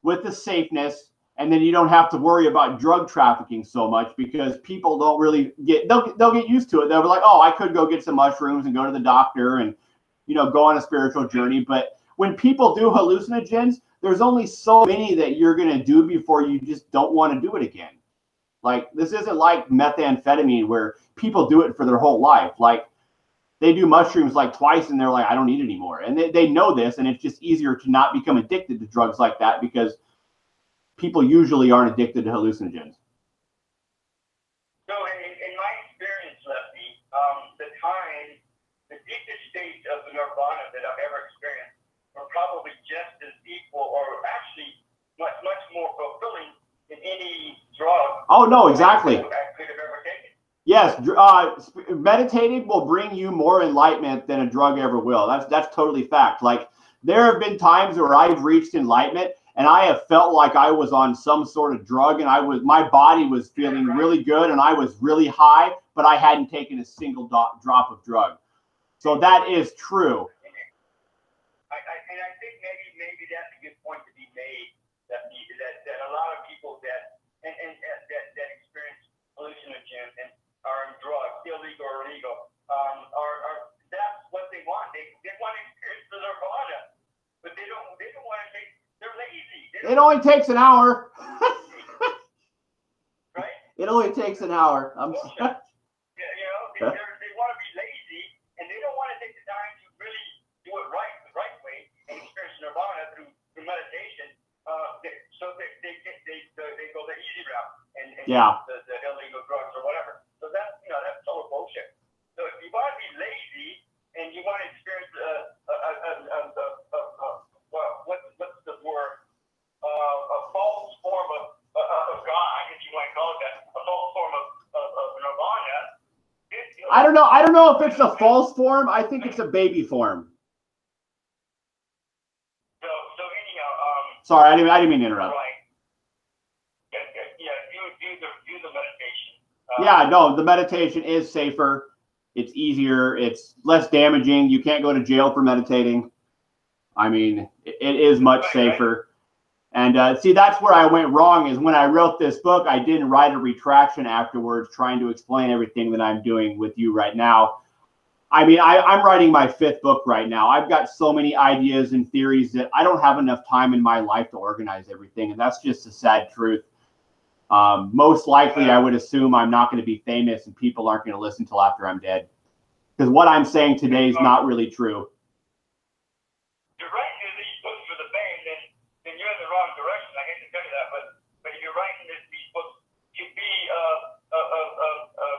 with the safeness, and then you don't have to worry about drug trafficking so much, because people don't really they'll get used to it. They'll be like, oh, I could go get some mushrooms and go to the doctor and, you know, go on a spiritual journey. But when people do hallucinogens, there's only so many that you're going to do before you just don't want to do it again. Like, this isn't like methamphetamine where people do it for their whole life. Like, they do mushrooms like twice and they're like, I don't need it anymore. And they know this, and it's just easier to not become addicted to drugs like that, because people usually aren't addicted to hallucinogens. So in my experience, Lefty, the deepest state of nirvana that I've ever experienced were probably just as equal, or actually much more fulfilling than any drug. Oh, no, exactly. I could have ever taken. Yes, meditating will bring you more enlightenment than a drug ever will. That's totally fact. Like, there have been times where I've reached enlightenment and I have felt like I was on some sort of drug, and my body was feeling really good and I was really high, but I hadn't taken a single drop of drug. So that is true. And I think maybe that's a good point to be made, that a lot of people that experience hallucinogens and are in drugs, illegal or legal, are that's what they want. They want to experience the nirvana, but they don't want to take. They're lazy. It only takes an hour. Right? It only takes an hour. Yeah, they want to be lazy, and they don't want to take the time to really do it the right way, and experience nirvana through meditation. So they go the easy route and yeah. the illegal drugs or whatever. So that's total bullshit. So if you want to be lazy and you want to experience what's the word? A false form of God, if you want to call it that, a false form of nirvana. I don't know if it's a false form. I think it's a baby form. So anyhow, sorry, I didn't mean to interrupt. Right. Yeah, do the meditation. Yeah, no, the meditation is safer. It's easier. It's less damaging. You can't go to jail for meditating. I mean, it is much safer. And see, that's where I went wrong, is when I wrote this book, I didn't write a retraction afterwards trying to explain everything that I'm doing with you right now. I mean, I'm writing my 5th book right now. I've got so many ideas and theories that I don't have enough time in my life to organize everything. And that's just a sad truth. Most likely, I would assume I'm not going to be famous and people aren't going to listen till after I'm dead. Because what I'm saying today is not really true. You're writing these books for the fame, then you're in the wrong direction. I hate to tell you that, but if you're writing these books to be a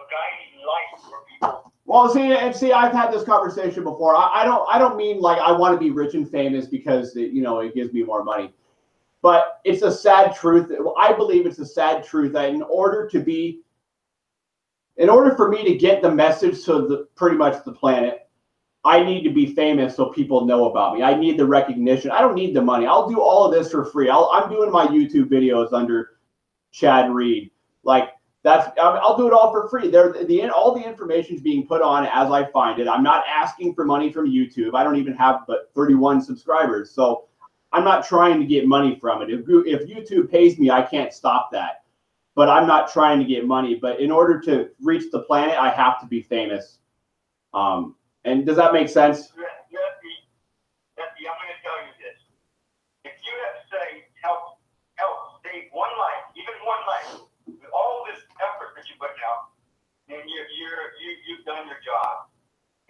guiding light for people. Well, see, I've had this conversation before. I don't mean like I want to be rich and famous because it gives me more money. But it's a sad truth. I believe it's a sad truth that in order for me to get the message to pretty much the planet, I need to be famous so people know about me. I need the recognition. I don't need the money. I'll do all of this for free. I'm doing my YouTube videos under Chad Reed. Like, I'll do it all for free. All the information is being put on as I find it. I'm not asking for money from YouTube. I don't even have but 31 subscribers. So I'm not trying to get money from it. If YouTube pays me, I can't stop that. But I'm not trying to get money. But in order to reach the planet, I have to be famous. And does that make sense? I'm going to tell you this. If you have helped save one life, even one life, with all this effort that you put out, then you've done your job.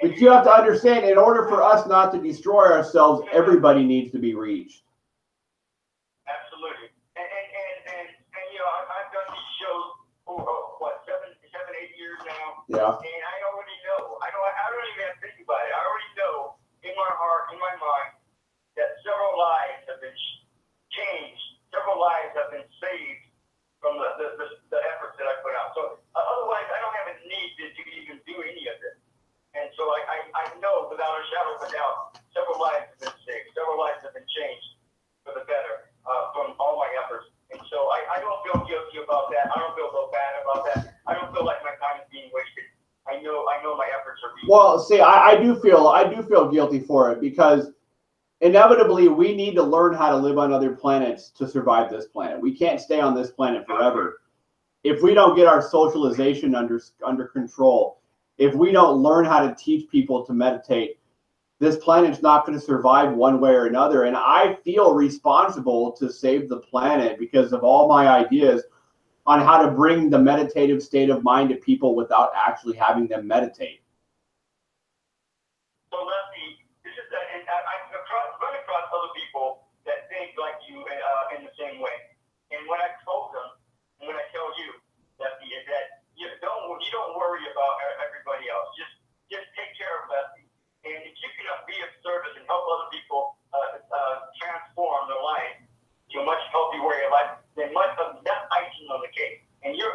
But you have to understand, in order for us not to destroy ourselves, everybody needs to be reached. Absolutely. And you know, I've done these shows for, what, 8 years now? Yeah. And I already know. I don't even have to think about it. I already know in my heart, in my mind, that several lives have been changed. Several lives have been saved from the efforts that I put out. So otherwise, I don't have a need to even do any of this. And so I know without a shadow of a doubt, several lives have been saved. Several lives have been changed for the better from all my efforts. And so I don't feel guilty about that. I don't feel so bad about that. I don't feel like my time is being wasted. I know my efforts are being. Well, see, I do feel guilty for it, because inevitably we need to learn how to live on other planets to survive this planet. We can't stay on this planet forever. If we don't get our socialization under control, if we don't learn how to teach people to meditate, this planet's not going to survive one way or another. And I feel responsible to save the planet because of all my ideas on how to bring the meditative state of mind to people without actually having them meditate. So Leslie, this is and I've run across other people that think like you in the same way. And when I told them, and when I tell you, Leslie, is that you don't worry about everybody else. Just take care of Leslie. And if you can be of service and help other people transform their life to a much healthier way of life, then that's icing on the cake. And you're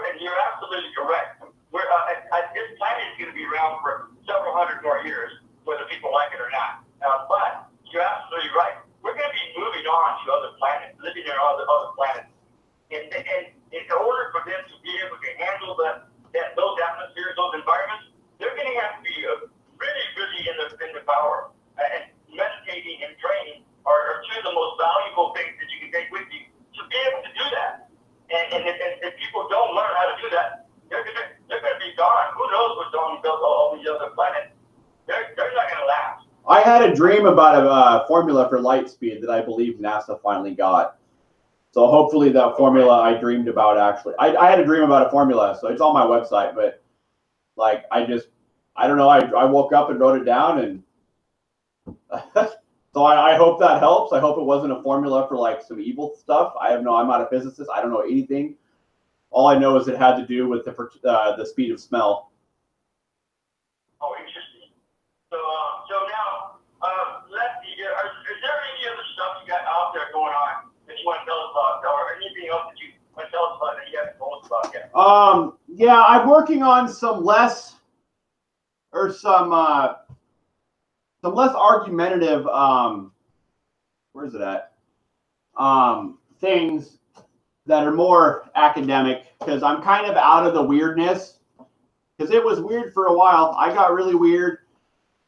absolutely correct. This planet is going to be around for several hundred more years, whether people like it or not. But you're absolutely right. We're going to be moving on to other planets, living in other planets. And in order for them to be able to handle those atmospheres, those environments, they're going to have to be really in the power. And meditating and training are two of the most valuable things that you can take with you to be able to do that. And if people don't learn how to do that, they're going to be gone. Who knows what's on all these other planets? They're not going to last. I had a dream about a formula for light speed that I believe NASA finally got. So hopefully that formula I dreamed about actually. I had a dream about a formula, so it's on my website. But like I don't know. I woke up and wrote it down, and so I hope that helps. I hope it wasn't a formula for like some evil stuff. I'm not a physicist. I don't know anything. All I know is it had to do with the speed of smell. Oh, interesting. So now, Leslie, is there any other stuff you got out there going on that you want to tell us about, or anything else that you want to tell us about that you haven't told us about yet? Yeah, I'm working on some less argumentative, where's it at? Things that are more academic, because I'm kind of out of the weirdness, because it was weird for a while. I got really weird.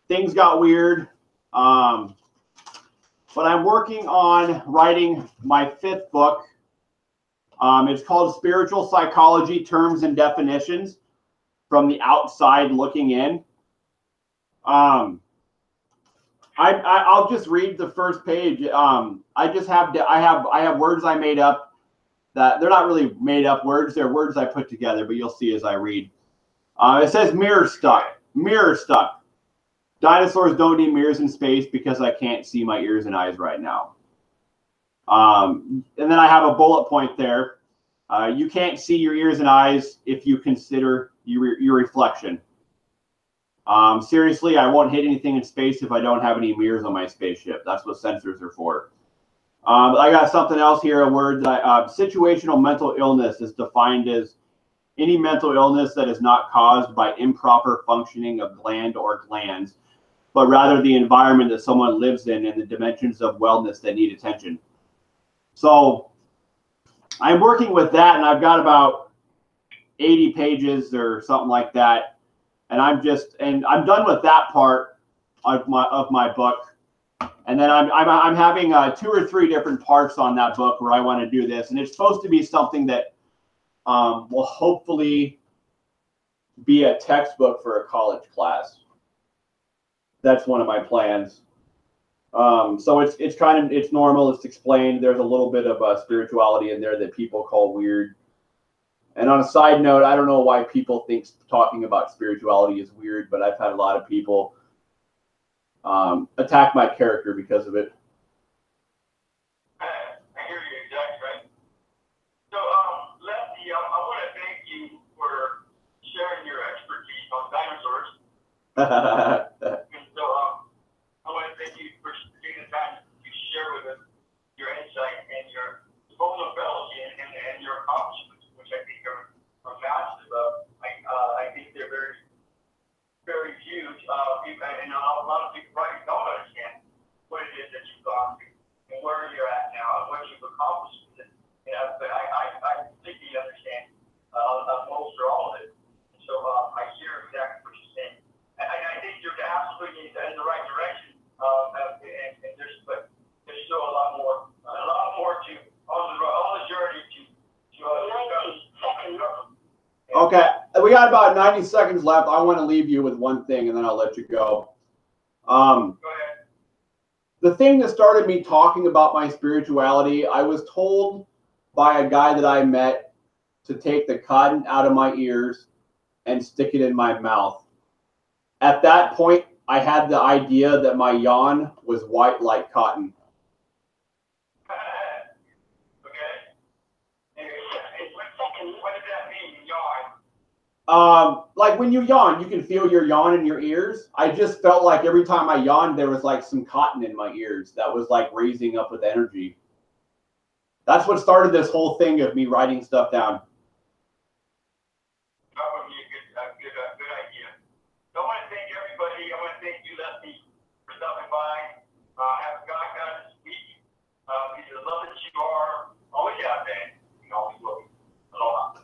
Things got weird. But I'm working on writing my 5th book. It's called Spiritual Psychology, Terms and Definitions from the Outside Looking In. I'll just read the first page. I have words I made up that they're not really made up words. They're words I put together, but you'll see as I read. It says mirror stuck. Mirror stuck. Dinosaurs don't need mirrors in space because I can't see my ears and eyes right now. And then I have a bullet point there. You can't see your ears and eyes if you consider your reflection. Seriously, I won't hit anything in space if I don't have any mirrors on my spaceship. That's what sensors are for. I got something else here, a word that situational mental illness is defined as any mental illness that is not caused by improper functioning of gland or glands, but rather the environment that someone lives in and the dimensions of wellness that need attention. So I'm working with that, and I've got about 80 pages or something like that. And I'm done with that part of my book. And then I'm having 2 or 3 different parts on that book where I want to do this. And it's supposed to be something that will hopefully be a textbook for a college class. That's one of my plans. So it's normal. It's explained. There's a little bit of spirituality in there that people call weird. And on a side note, I don't know why people think talking about spirituality is weird, but I've had a lot of people attack my character because of it. I hear you, exactly right. So, Lefty, I want to thank you for sharing your expertise on dinosaurs. And so, I want to thank you for taking the time to share with us your insight and your vulnerability and your accomplishments, which I think are massive. I think they're very, very huge. And a lot of people probably don't understand what it is that you've gone through and where you're at now and what you've accomplished with it. But I completely understand most or all of it. So I hear exactly what you're saying. I think you're absolutely in the right direction. And there's still a lot more to on the journey to 90 seconds. Okay, we got about 90 seconds left. I want to leave you with one thing, and then I'll let you go. Go ahead. The thing that started me talking about my spirituality, I was told by a guy that I met to take the cotton out of my ears and stick it in my mouth. At that point, I had the idea that my yawn was white like cotton. What does that mean, yawn? Like when you yawn, you can feel your yawn in your ears. I just felt like every time I yawned, there was like some cotton in my ears that was like raising up with energy. That's what started this whole thing of me writing stuff down. That would be a good idea. So I want to thank everybody. I want to thank you, Lefty, for stopping by. Have God this week. Be the love that you are. Always have been. You always will be. Aloha.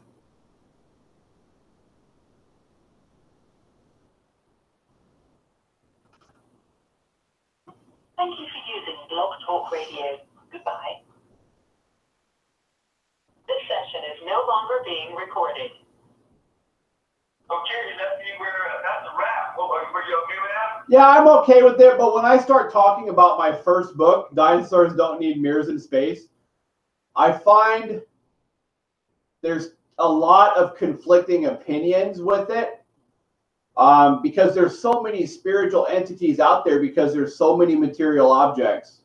Thank you for using Blog Talk Radio. Goodbye. This session is no longer being recorded. Okay, Lefty, that's a wrap. Were you okay with that? Yeah, I'm okay with it, but when I start talking about my first book, Dinosaurs Don't Need Mirrors in Space, I find there's a lot of conflicting opinions with it because there's so many spiritual entities out there because there's so many material objects.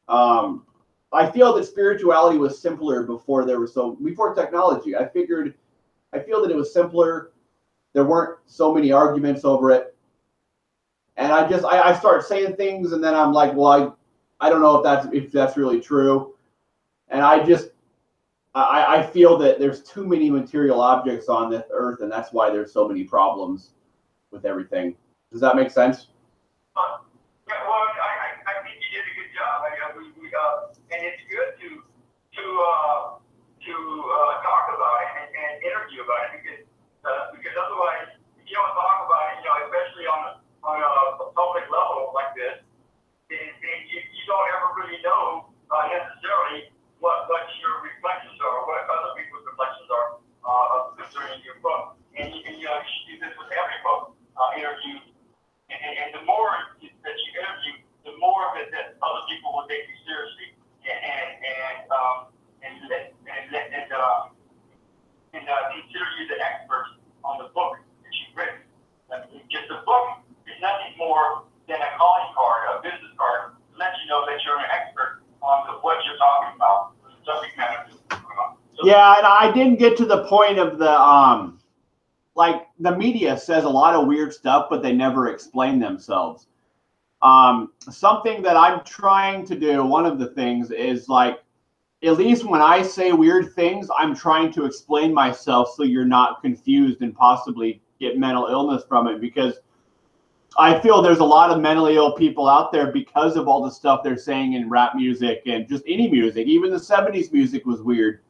I feel that spirituality was simpler before before technology. I feel that it was simpler. There weren't so many arguments over it. And I start saying things and then I'm like, well, I don't know if that's really true. And I feel that there's too many material objects on this earth, and that's why there's so many problems with everything. Does that make sense? Yeah, well, I think you did a good job. And it's good to talk about it and interview about it because otherwise, if you don't talk about it, especially on a public level like this, then you don't ever really know necessarily what your reflections are, what other people's reflections are concerning your book. And you do this with every book interview. And the more that you interview, the more that other people will take you seriously and consider you the expert on the book that you've written. Because the book is nothing more than a calling card, a business card, to let you know that you're an expert on what you're talking about, the subject matter. Yeah, and I didn't get to the point of the like the media says a lot of weird stuff, but they never explain themselves. Something that I'm trying to do, one of the things is like, at least when I say weird things, I'm trying to explain myself so you're not confused and possibly get mental illness from it, because I feel there's a lot of mentally ill people out there because of all the stuff they're saying in rap music and just any music. Even the 70s music was weird,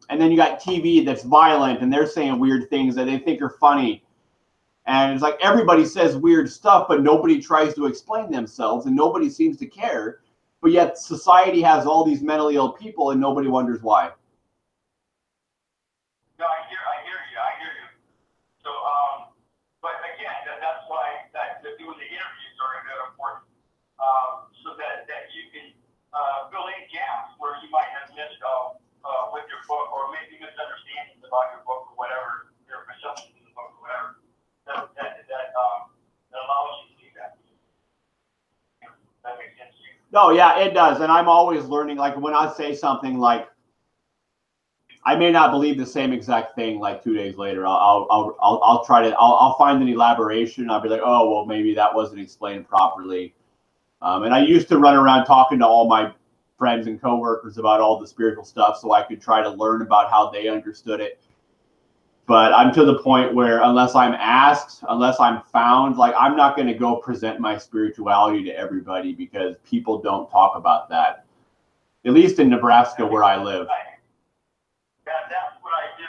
and then you got TV that's violent and they're saying weird things that they think are funny. And it's like everybody says weird stuff, but nobody tries to explain themselves and nobody seems to care. But yet society has all these mentally ill people and nobody wonders why. No, I hear you. So, but again, that's why doing the interviews are important, so that you can fill in gaps where you might have missed with your book, or maybe misunderstandings about your book or whatever, your assumptions in the book or whatever. That allows you to do that. No, yeah, it does. And I'm always learning. Like when I say something like, I may not believe the same exact thing like 2 days later. I'll try to, I'll find an elaboration. I'll be like, oh, well, maybe that wasn't explained properly. And I used to run around talking to all my friends and coworkers about all the spiritual stuff so I could try to learn about how they understood it. But I'm to the point where unless I'm asked, unless I'm found, like I'm not going to go present my spirituality to everybody because people don't talk about that. At least in Nebraska where I live. Yeah, that's what I do.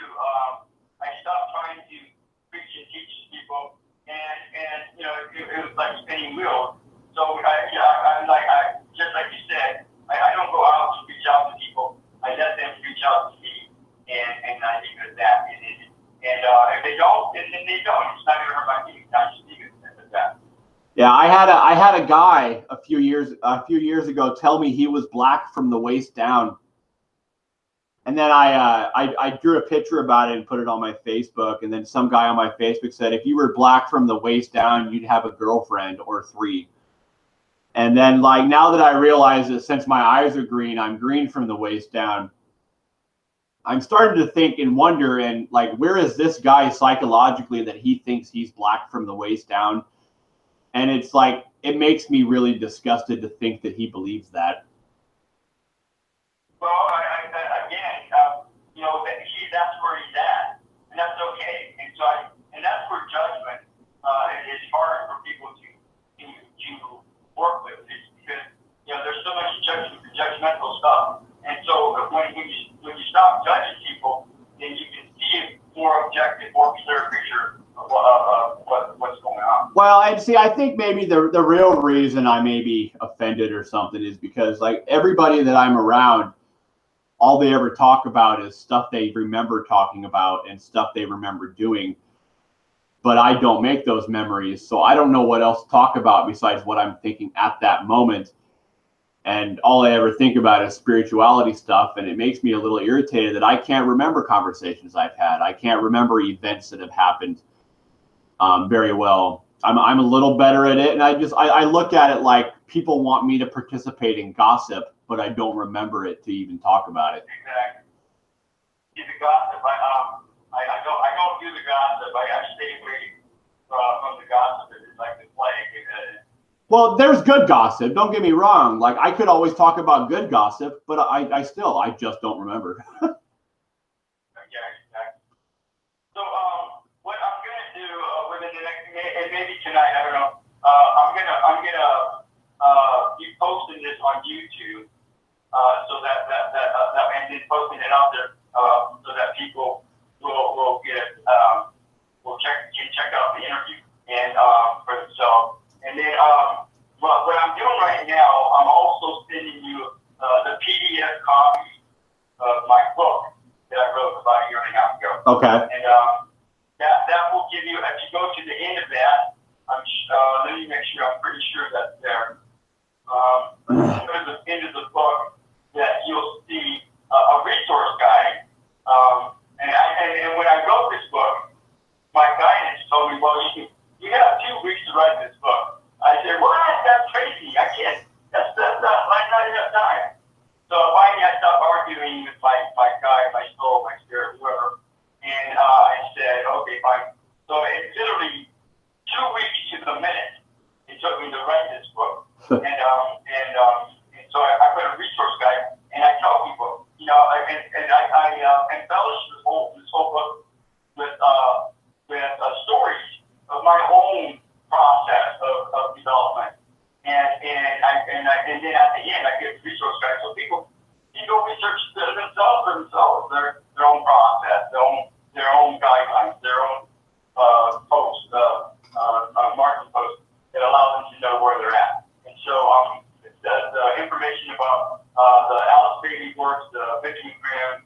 I stopped trying to preach and teach people, and you know, it was like spinning wheels. So I'm like, just like you said, I don't go out to reach out to people. I let them reach out to me, and I leave it at that. And if they don't, then they don't. It's not gonna hurt my feelings. I just leave it at that. Yeah, I had a guy a few years ago tell me he was black from the waist down. And then I drew a picture about it and put it on my Facebook. And then some guy on my Facebook said, if you were black from the waist down, you'd have a girlfriend or 3. And then like now that I realize that since my eyes are green, I'm green from the waist down. I'm starting to think and wonder and like, where is this guy psychologically that he thinks he's black from the waist down? And it's like, it makes me really disgusted to think that he believes that. Well, you know, that's where he's at, and that's okay. And that's where judgment is hard for people to work with, is because you know there's so much judgmental stuff. And so when you stop judging people, then you can see a more objective, more clear picture of what's going on. Well, and see, I think maybe the real reason I may be offended or something is because like everybody that I'm around, all they ever talk about is stuff they remember talking about and stuff they remember doing. But I don't make those memories, so I don't know what else to talk about besides what I'm thinking at that moment. And all I ever think about is spirituality stuff, and it makes me a little irritated that I can't remember conversations I've had. I can't remember events that have happened very well. I'm a little better at it, and I look at it like people want me to participate in gossip, but I don't remember it to even talk about it. Exactly. See, the gossip, I don't do the gossip. I stay away from the gossip. It's like the plague. Well, there's good gossip. Don't get me wrong. Like I could always talk about good gossip, but I just don't remember. Yeah, exactly. So, what I'm gonna do within the next, and maybe tonight, I don't know. I'm gonna be posting this on YouTube, so that and then posting it out there, so that people will get will check out the interview and for themselves. And then what I'm doing right now, I'm also sending you the PDF copy of my book that I wrote about a year and a half ago. Okay. And that will give you, if you go to the end of that, let me make sure, I'm pretty sure that's there. At the end of the book, that you'll see a resource guide. And when I wrote this book, my guidance told me, well, you have 2 weeks to write this book. I said, what? That's crazy. I can't. That's not enough time. So finally, I stopped arguing with my guide, my soul, my spirit, whoever. And I said, okay, fine. So it's literally 2 weeks to the minute it took me to write this book. And so I put a resource guide, and I tell people, you know, I embellish this whole book with stories of my own process of development, and then at the end I give resource guide so people can go research themselves, their own process, their own guidelines, their own posts, marketing posts that allow them to know where they're at. And so the information about the Alice Bailey works, the Benjamin Graham,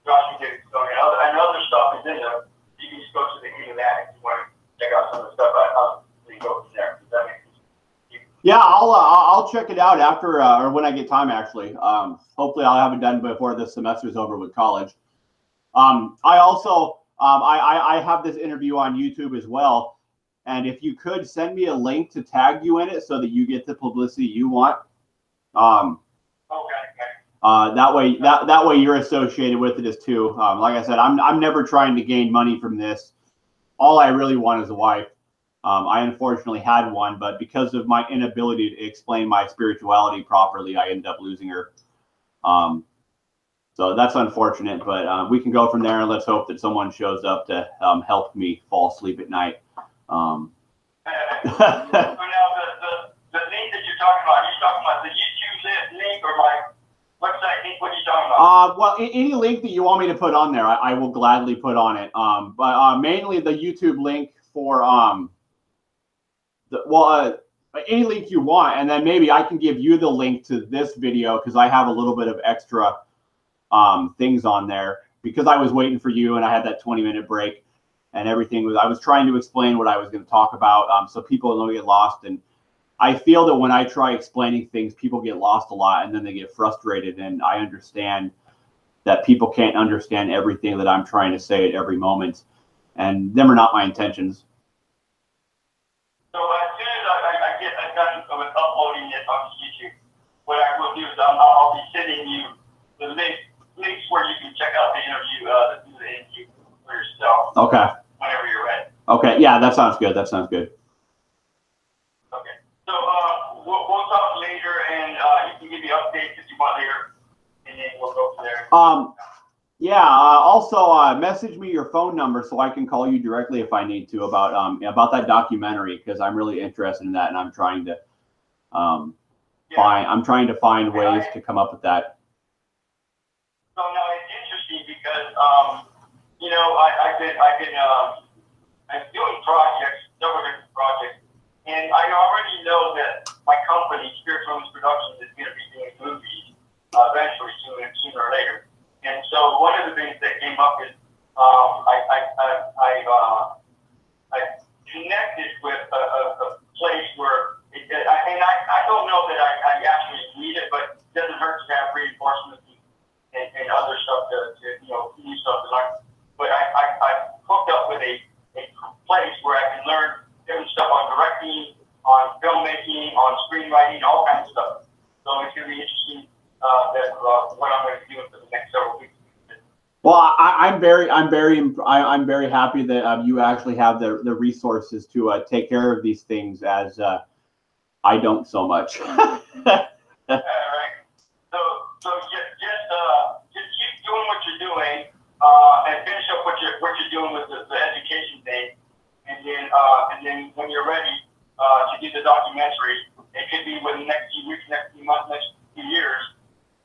Joshua Gibson, and other stuff is in there. You can just go to the end of that if you want to check out some of the stuff. Go from there. Does that make sense? Yeah, I'll check it out after or when I get time. Actually, hopefully I'll have it done before this semester's over with college. I also I have this interview on YouTube as well, and if you could send me a link to tag you in it so that you get the publicity you want, That way you're associated with it as too. Like I said, I'm never trying to gain money from this. All I really want is a wife. I unfortunately had one, but because of my inability to explain my spirituality properly, I ended up losing her. So that's unfortunate, but we can go from there, and let's hope that someone shows up to help me fall asleep at night. So now the link that you're talking about, are you talking about the YouTube link or my website link? What are you talking about? Well, any link that you want me to put on there, I will gladly put on it. But mainly the YouTube link for any link you want, and then maybe I can give you the link to this video because I have a little bit of extra things on there because I was waiting for you and I had that 20-minute break and everything. I was trying to explain what I was going to talk about so people don't get lost. And I feel that when I try explaining things, people get lost a lot and then they get frustrated. And I understand that people can't understand everything that I'm trying to say at every moment. And them are not my intentions. So as soon as I get done with uploading it onto YouTube, what I will do is I'll be sending you the links where you can check out the interview for yourself. Okay. Whenever you're ready. Okay. Yeah, that sounds good. That sounds good. Okay. So we'll talk later, and you can give me updates if you want later, and then we'll go from there. Yeah. Also, message me your phone number so I can call you directly if I need to about that documentary because I'm really interested in that, and I'm trying to find ways to come up with that. So no, it's interesting because I'm doing projects, several different projects, and I already know that my company, Spiritual Productions, is going to be doing movies eventually, sooner or later. And so one of the things that came up is I connected with a place where, I don't know that I actually need it, but it doesn't hurt to have reinforcements and other stuff to use stuff to learn. But I hooked up with a place where I can learn different stuff on directing, on filmmaking, on screenwriting, all kinds of stuff. So it's going to be interesting what I'm going to be doing for the next several weeks. Well, I'm very happy that you actually have the resources to take care of these things, as I don't so much. All right. So just keep doing what you're doing, and finish up what you're doing with the education thing, and then when you're ready to do the documentary, it could be within the next few weeks, next few months, next few years.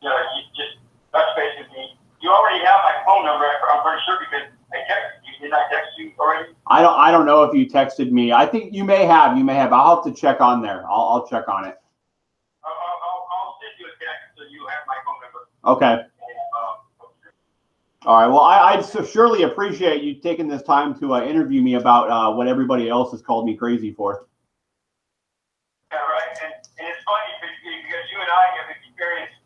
You just touch base with me. You already have my phone number, I'm pretty sure, because I texted you. Did I text you already? I don't know if you texted me. I think you may have. I'll have to check on there. I'll check on it. I'll send you a text so you have my phone number. Okay. All right. Well, I'd surely appreciate you taking this time to interview me about what everybody else has called me crazy for. Yeah, right. And it's funny because you and I have experienced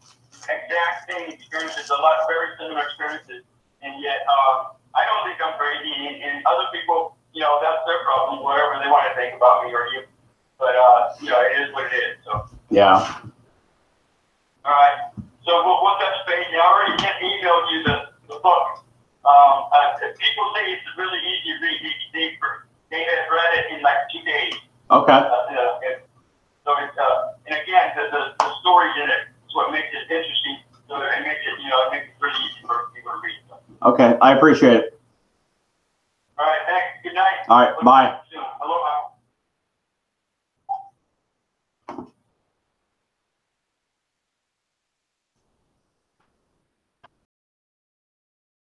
exact same experiences, very similar experiences, and yet I don't think I'm crazy, and other people, that's their problem, whatever they want to think about me or you. But it is what it is. So yeah. All right. So we'll touch base. I already emailed you the book. People say it's really easy to read. They have read it in like 2 days. Okay. So it's and again the stories in it is what makes it interesting. So it makes it pretty easy for people to read. Okay, I appreciate it. All right, thanks. Good night. All right, bye.